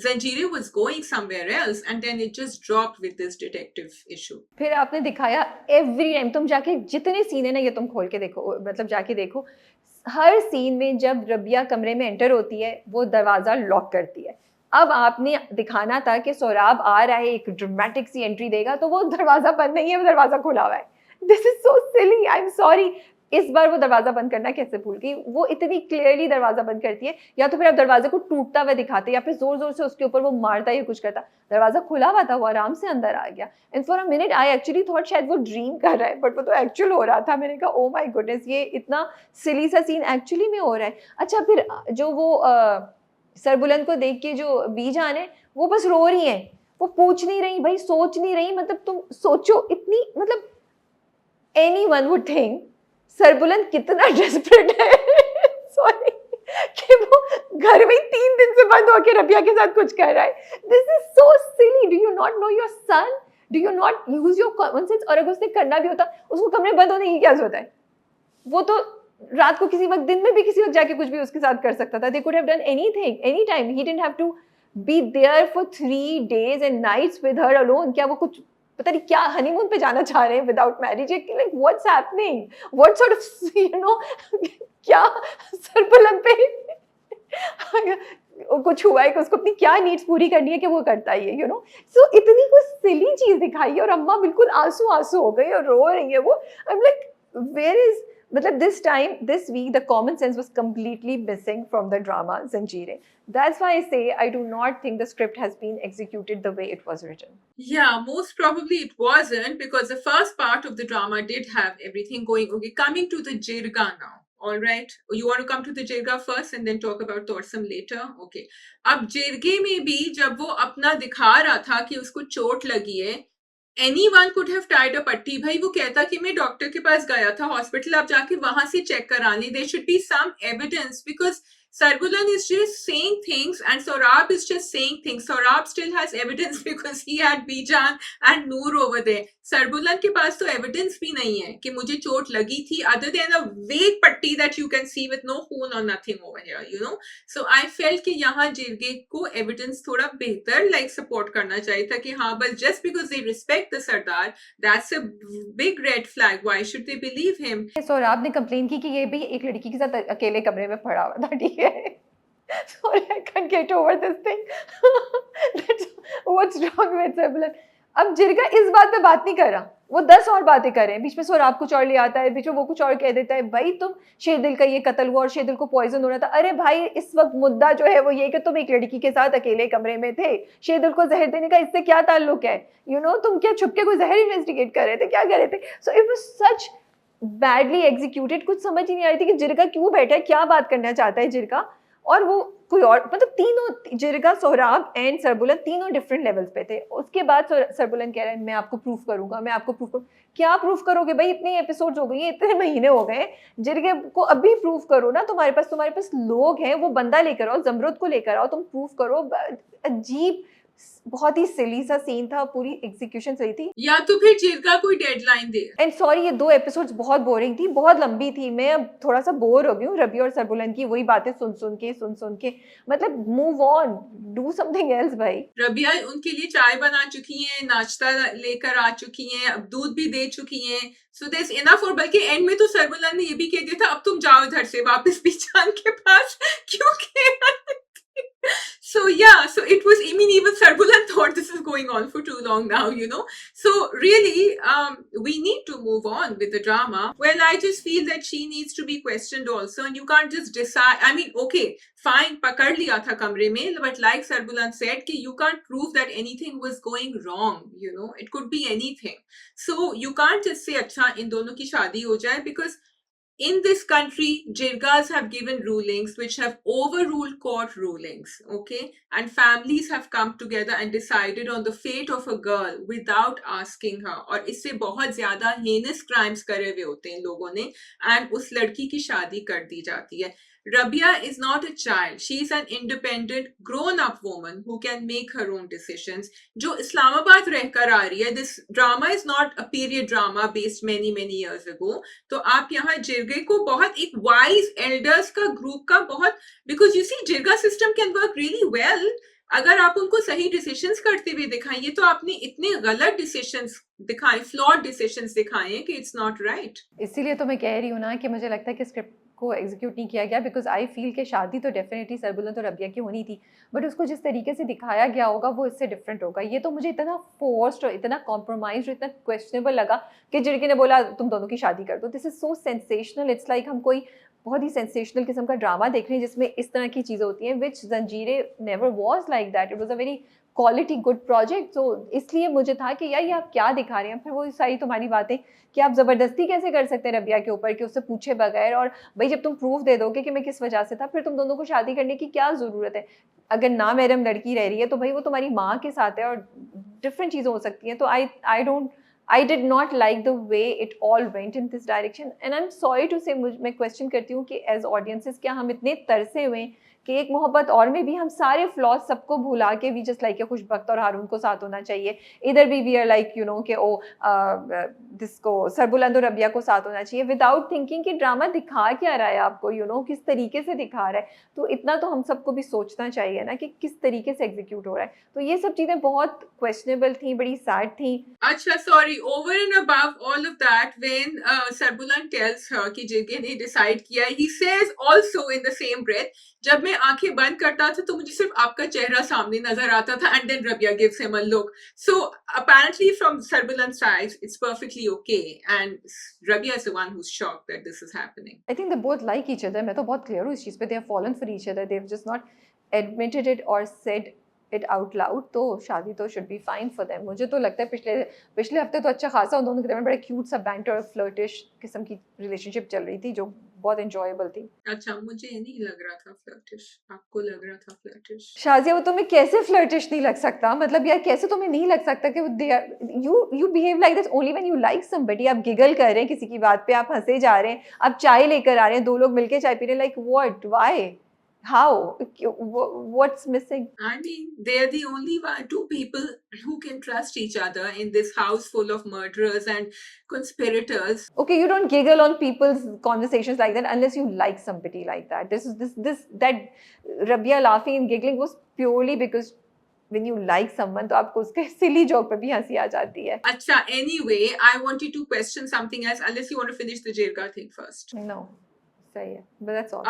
Zanjeer was going somewhere else and then it just dropped with this detective issue. फिर आपने दिखाया every time, तुम जाके जितने scene है ना ये तुम खोल के देखो, मतलब जाके देखो, हर सीन में जब रबिया कमरे में एंटर होती है वो दरवाजा लॉक करती है. अब आपने दिखाना था कि सोराब आ रहा है, एक ड्रामेटिक सी एंट्री देगा, तो वो दरवाजा बंद नहीं है, वो दरवाजा खुला हुआ है. This is so silly, I am sorry. इस बार वो दरवाजा बंद करना कैसे भूल गई. वो इतनी क्लियरली दरवाजा बंद करती है, या तो फिर आप दरवाजे को टूटता हुआ दिखाते, या फिर जोर जोर से उसके ऊपर वो मारता या कुछ करता. दरवाजा खुला हुआ था, वो आराम से अंदर आ गया. And for a minute I actually thought शायद वो ड्रीम कर रहा है, बट वो तो एक्चुअल हो रहा था. मैंने कहा ओ माय गुडनेस, ये इतना सिली सा सीन एक्चुअली में हो रहा है. अच्छा, फिर जो वो सरबुलंद को देख के जो बीजान है वो बस रो रही है, वो पूछ नहीं रही भाई, सोच नहीं रही. मतलब तुम सोचो, इतनी, मतलब anyone would think सरबुलंद कितना डेस्परेट है सॉरी, कि वो घर में 3 दिन से बंद होकर रबिया के साथ कुछ कर रहा है. This is so silly. Do you not know your son? Do you not use your common sense? और अगर उसने करना भी होता, उसको कमरे बंद होने की क्या जरूरत है? वो तो रात को किसी वक्त, दिन में भी किसी वक्त जाके कुछ भी उसके साथ कर सकता था. They could have done anything any time. He didn't have to be there for 3 days and nights with her alone. क्या वो कुछ पता नहीं क्या हनीमून पे जाना चाह रहे हैं without marriage? Like what's happening, what sort of you know क्या सरबुलंद पे कुछ हुआ है कि उसको अपनी क्या नीड्स पूरी करनी है कि वो करता ही है, यू नो. सो इतनी कुछ सिली चीज दिखाई है और अम्मा बिल्कुल आंसू आंसू हो गई और रो रही है वो. I am like where is, मतलब this week the common sense was completely missing from the drama Zanjeer. That's why I say I do not think the script has been executed the way it was written. Yeah, most probably it wasn't, because the first part of the drama did have everything going. Okay, coming to the Jirga now. All right, you want to come to the Jirga first and then talk about Torsam later? Okay. अब जिरगे में भी जब वो अपना दिखा रहा था कि उसको चोट लगी है, anyone could have tied a पट्टी. भाई वो कहता कि मैं डॉक्टर के पास गया था हॉस्पिटल, आप जाके वहां से चेक करा लें. There should be some evidence, because Sarbulan is just saying things and Saurabh is just saying things. Saurabh still has evidence because he had Bijan and Noor over there. Sarbulan के पास तो evidence भी नहीं है कि मुझे चोट लगी थी, other than a vague पट्टी that you can see with no खून or nothing over here, you know. So I felt कि यहाँ जिरगे को evidence थोड़ा बेहतर like support करना चाहिए था कि हाँ, but just because they respect the Sardar, that's a big red flag. Why should they believe him? Saurabh ने कंप्लेन की कि ये भी एक लड़की के साथ अकेले कमरे में पड़ा हुआ था. ठीक है, sorry, I can't get over this thing. That's what's wrong with Sarbulan. अब जिरगा इस बात पे बात नहीं कर रहा, वो 10 और बातें कर रहे हैं. बीच में सौराब कुछ और ले आता है, बीच में वो कुछ और कह देता है. भाई तुम शेरदिल का ये कत्ल हुआ और शेरदिल को पॉइजन हो रहा था. अरे भाई, इस वक्त मुद्दा जो है वो ये कि तुम एक लड़की के साथ अकेले कमरे में थे. शेरदिल को जहर देने का इससे क्या ताल्लुक है? यू नो, तुम क्या छुप के कोई जहर इन्वेस्टिगेट कर रहे थे? क्या कर रहे थे? सो it was such badly executed. कुछ समझ ही नहीं आ रही थी कि जिरगा क्यों बैठा है, क्या बात करना चाहता है जिरगा. और वो कोई और, मतलब तीनों, जिरगा, सोहराब एंड सरबुलन, तीनों डिफरेंट लेवल्स पे थे. उसके बाद सरबुलन कह रहा है मैं आपको प्रूफ करूंगा, मैं आपको प्रूफ करूँ. क्या प्रूफ करोगे भाई? इतने एपिसोड्स हो गए हैं, इतने महीने हो गए. जिरगे को अभी प्रूफ करो ना. तुम्हारे पास लोग हैं, वो बंदा लेकर आओ, जमरुद को लेकर आओ, तुम प्रूफ करो. अजीब, बहुत ही सिली सा सीन था, पूरी एग्जीक्यूशन सही थी. या तो फिर जिरगा कोई डेडलाइन दे. एंड सॉरी, ये 2 एपिसोड्स बहुत बोरिंग थी, बहुत लंबी थी. मैं अब थोड़ा सा बोर हो गई हूँ रबी और सरबुलन की वही बातें सुन सुन के. मतलब move on, do something else भाई. रबिया उनके लिए चाय बना चुकी हैं, नाश्ता लेकर आ चुकी हैं, अब दूध भी दे चुकी हैं. So this enough. और बल्कि एंड में तो सरबुलन ने ये भी कह दिया था अब तुम जाओ इधर से वापस बीजान के पास, क्योंकि So yeah, so it was. I mean, even Sarbulan thought this is going on for too long now, you know. So really, we need to move on with the drama. Well, I just feel that she needs to be questioned also, and you can't just decide. I mean, okay, fine, pakad liya tha kamre mein, but like Sarbulan said, कि you can't prove that anything was going wrong. You know, it could be anything. So you can't just say, अच्छा इन दोनों की शादी हो जाए, because in this country, jirgas have given rulings which have overruled court rulings, okay? And families have come together and decided on the fate of a girl without asking her. और इससे बहुत ज्यादा heinous crimes करे हुए होते हैं लोगों ने, and उस लड़की की शादी कर दी जाती है. Rabia is not a child. She is an independent, grown-up woman who can make her own decisions. जो इस्लामाबाद रहकर आ रही है, this drama is not a period drama based many years ago. तो आप यहाँ जिरगे को बहुत एक वाइज एल्डर्स का ग्रुप का बहुत, because you see jirga system can work really well अगर आप उनको सही डिसीजंस करते हुए दिखाएं. ये तो आपने इतने गलत डिसीजंस दिखाए, फ्लॉड डिसीजंस दिखाए कि इट्स नॉट राइट. इसीलिए तो मैं कह रही हूँ ना कि मुझे लगता है कि स्क्रिप्ट को एग्जीक्यूट नहीं किया गया, बिकॉज आई फील कि शादी तो डेफिनेटली सरबुलंद और रबिया की होनी थी, बट उसको जिस तरीके से दिखाया गया होगा वो इससे डिफरेंट होगा. ये तो मुझे इतना फोर्स्ड और इतना कॉम्प्रोमाइज और इतना क्वेश्चनेबल लगा कि जिरगी ने बोला तुम दोनों की शादी कर दो. This is so sensational. It's like हम कोई बहुत ही सेंसेशनल किस्म का ड्रामा देख रहे हैं जिसमें इस तरह की चीज़ें होती हैं, विच जंजीरें never was like that. It was a very quality good project. तो इसलिए मुझे था कि यार ये आप क्या दिखा रहे हैं. फिर वो सारी तुम्हारी बातें कि आप ज़बरदस्ती कैसे कर सकते हैं रबिया के ऊपर कि उससे पूछे बगैर, और भाई जब तुम प्रूफ दे दोगे कि मैं किस वजह से था, फिर तुम दोनों को शादी करने की क्या ज़रूरत है. अगर ना मैडम लड़की रह रही है तो भाई वो तुम्हारी माँ के साथ है और डिफरेंट चीज़ें हो सकती हैं. तो I did not like the way it all went in this direction. And I am sorry to say, मैं क्वेश्चन करती हूँ कि एज ऑडियंसेस क्या हम इतने तरसे हुए हैं कि एक मोहब्बत और में भी हम सारे फ्लॉज सबको भुला के वी जस्ट लाइक के खुशबख्त और हारून को साथ होना चाहिए. इधर भी we are like you know कि ओ जिसको सरबुलंद और रबिया को साथ होना चाहिए, विदाउट थिंकिंग कि ड्रामा दिखा क्या रहा है आपको, यू नो किस तरीके से दिखा रहा है. तो इतना तो हम सबको भी सोचना चाहिए ना कि किस तरीके से एग्जीक्यूट हो रहा है. तो ये सब चीज़ें बहुत क्वेश्चनेबल थी, बड़ी सैड थी. अच्छा, sorry, over and above all of that, when Sarbulan tells her कि जिरगे ने डिसाइड किया, he says also in the same breath, जब मैं आंखें बंद करता था तो मुझे सिर्फ आपका चेहरा सामने नजर आता था, and then Rabia gives him a look. So apparently from Sarbulan's side, it's perfectly okay, and Rabia is the one who's shocked that this is happening. I think they both like each other. मैं तो बहुत clear हूँ इस चीज़ पे. They have fallen for each other. They've just not admitted it or said it out loud. तो शादी तो should be fine for them. मुझे तो लगता है पिछले हफ्ते तो अच्छा खासा उन दोनों के दरमियान बड़ा क्यूट सा बैंटर और फ्लर्टिश किस्म की रिलेशनशिप चल रही थी जो बहुत एंजॉयबल थी. अच्छा, मुझे नहीं लग रहा था फ्लर्टिश, आपको लग रहा था फ्लर्टिश. शाजिया, वो तुम्हें कैसे फ्लर्टिश नहीं लग सकता? मतलब यार कैसे तुम्हें नहीं लग सकता कि you behave like this only when you like somebody. आप गिगल कर रहे हैं किसी की बात पे, आप हंसे जा रहे हैं, आप चाय लेकर आ रहे हैं, दो लोग मिलके चाय पी रहे हैं, like what, why, how, what's missing? I mean, they're the only two people who can trust each other in this house full of murderers and conspirators. Okay, you don't giggle on people's conversations like that unless you like somebody like that. That Rabia laughing and giggling was purely because when you like someone, तो आपको उसके silly joke पे भी हंसी आ जाती है. अच्छा, anyway, I wanted to question something else, unless you want to finish the Jirga thing first. No, सही है, but that's all.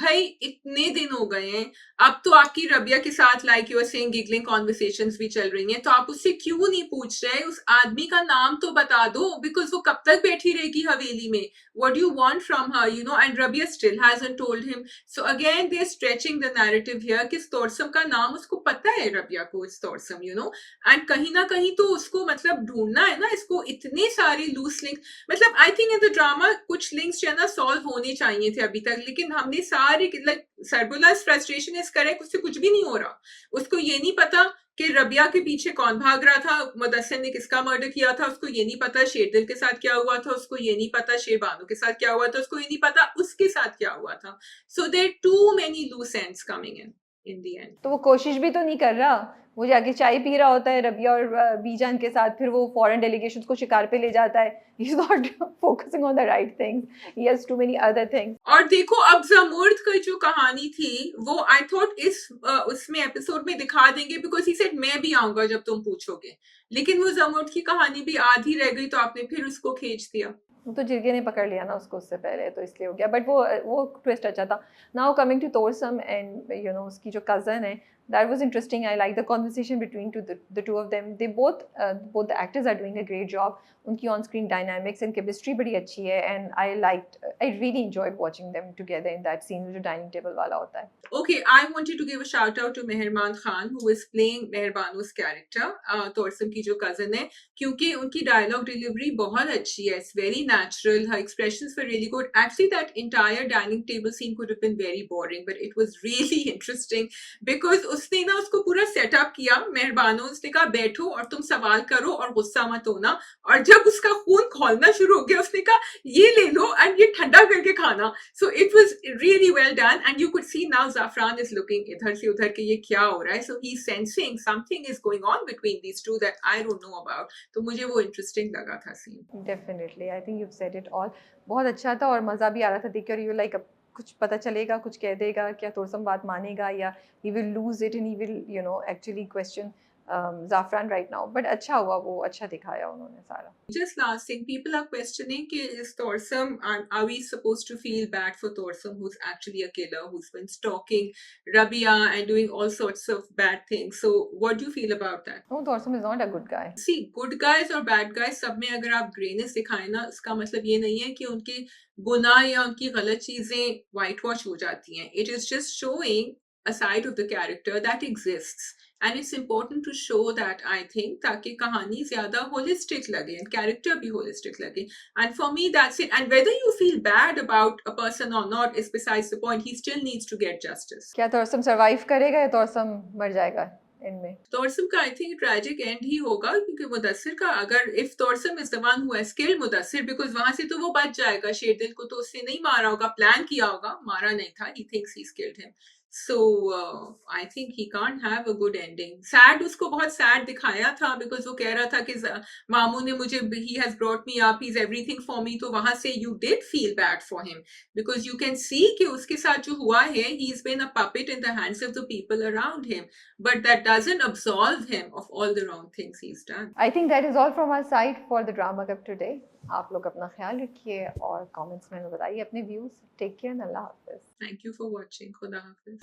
भाई इतने दिन हो गए हैं, अब तो आपकी रबिया के साथ like you are saying giggling conversations भी चल रही हैं, तो आप उससे क्यों नहीं पूछ रहे उस आदमी का नाम तो बता दो, बिकॉज वो कब तक बैठी रहेगी हवेली में. What you want from her, you know, and Rabia still hasn't told him. So again they are stretching the narrative here कि तोरसम का नाम उसको पता है, रबिया को इस तोरसम, यू नो, एंड कहीं ना कहीं तो उसको मतलब ढूंढना है ना इसको. इतने सारे लूज लिंक्स, मतलब I think in the drama कुछ लिंक्स जो है ना सॉल्व होने चाहिए थे अभी तक, लेकिन हमने सारे लाइक सरबुला's फ्रस्ट्रेशन इज करेक्ट, उससे कुछ भी नहीं हो रहा. उसको ये नहीं पता कि रबिया के पीछे कौन भाग रहा था, मुदस्सिर ने किसका मर्डर किया था, उसको ये नहीं पता शेरदिल के साथ क्या हुआ था, उसको ये नहीं पता शेरबानो के साथ क्या हुआ था, उसको ये नहीं पता उसके साथ क्या हुआ था. So there too many loose ends coming in the end. तो वो कोशिश भी तो नहीं कर रहा. वो जाके चाय पी रहा होता है रबिया और बीजान के साथ, फिर वो फॉरेन डेलीगेशंस को शिकार पे ले जाता है. He is not focusing on the right things, he has too many other things. और देखो अब जमूर्द की जो कहानी थी वो आई थॉट इस उसमें एपिसोड में दिखा देंगे, बिकॉज ही सेड मैं भी आऊंगा जब तुम पूछोगे, लेकिन वो जमूर्द की कहानी भी आधी रह गई, तो आपने फिर उसको खींच दिया. तो जिरगे ने पकड़ लिया ना उसको उससे पहले, तो इसलिए हो गया. बट वो ट्विस्ट अच्छा था. Now coming to Torsam and you know उसकी जो कज़न है, that was interesting. I like the conversation between the two of them. They both the actors are doing a great job. उनकी on screen dynamics and chemistry बड़ी अच्छी है, and I really enjoyed watching them together in that scene जो dining table वाला होता है. Okay, I wanted to give a shout out to Meherban Khan, who is playing Meherbanu's character, Torsam की जो cousin है, क्योंकि उनकी dialogue delivery बहुत अच्छी है. It's very natural. Her expressions were really good. Actually, that entire dining table scene could have been very boring, but it was really interesting because उसने ना उसको पूरा setup किया. मेहरबानो उसने कहा बैठो और तुम सवाल करो और गुस्सा मत होना. और जब उसका खून खौलना शुरू हो गया, उसने कहा ये ले लो and ये ठंडा करके खाना. So it was really well done, and you could see now Zafran is looking इधर से उधर के ये क्या हो रहा है. So he's sensing something is going on between these two that I don't know about. तो मुझे वो interesting लगा था scene. Definitely, I think you've said it all. बहुत अच्छा था और मज़ा भी आ रहा था देख कर. You like अब कुछ पता चलेगा, कुछ कह देगा, क्या तोरसम बात मानेगा या he will lose it and he will actually question Zafran right now. But अच्छा हुआ, वो अच्छा दिखाया उन्होंने सारा. Just last thing, people are questioning कि is Torsam, are we supposed to feel bad for Torsam, who's actually a killer, who's been stalking Rabia and doing all sorts of bad things. So what do you feel about that? No, Torsam is not a good guy. See, good guys और bad guys सब में अगर आप ग्रेनेस दिखाएं ना, इसका मतलब ये नहीं है कि उनके गुनाह या उनकी गलत चीजें white wash हो जाती हैं. It is just showing a side of the character that exists. And it's important to show that, I think, ताकि कहानी ज़्यादा holistic लगे and character भी holistic लगे. And for me, that's it. And whether you feel bad about a person or not is besides the point. He still needs to get justice. क्या तोरसम survive करेगा या तोरसम मर जाएगा इनमें? Torsam का I think tragic end ही होगा क्योंकि मुदस्सिर का अगर if Torsam is the one who has killed Mudassir, because वहाँ से तो वो बच जाएगा. शेरदिल को तो उसने नहीं मारा होगा, plan किया होगा, मारा नहीं था. He thinks he's killed him. So I think he can't have a good ending. Sad उसको बहुत sad दिखाया था because वो कह रहा था कि मामू ने मुझे he has brought me up, he's everything for me. तो वहाँ से you did feel bad for him because you can see कि उसके साथ जो हुआ है, he's been a puppet in the hands of the people around him. But that doesn't absolve him of all the wrong things he's done. I think that is all from our side for the drama cup today. आप लोग अपना ख्याल रखिए और comments में बताइए अपने views. Take care, Allah हाफिज. Thank you for watching. Khuda Hafiz.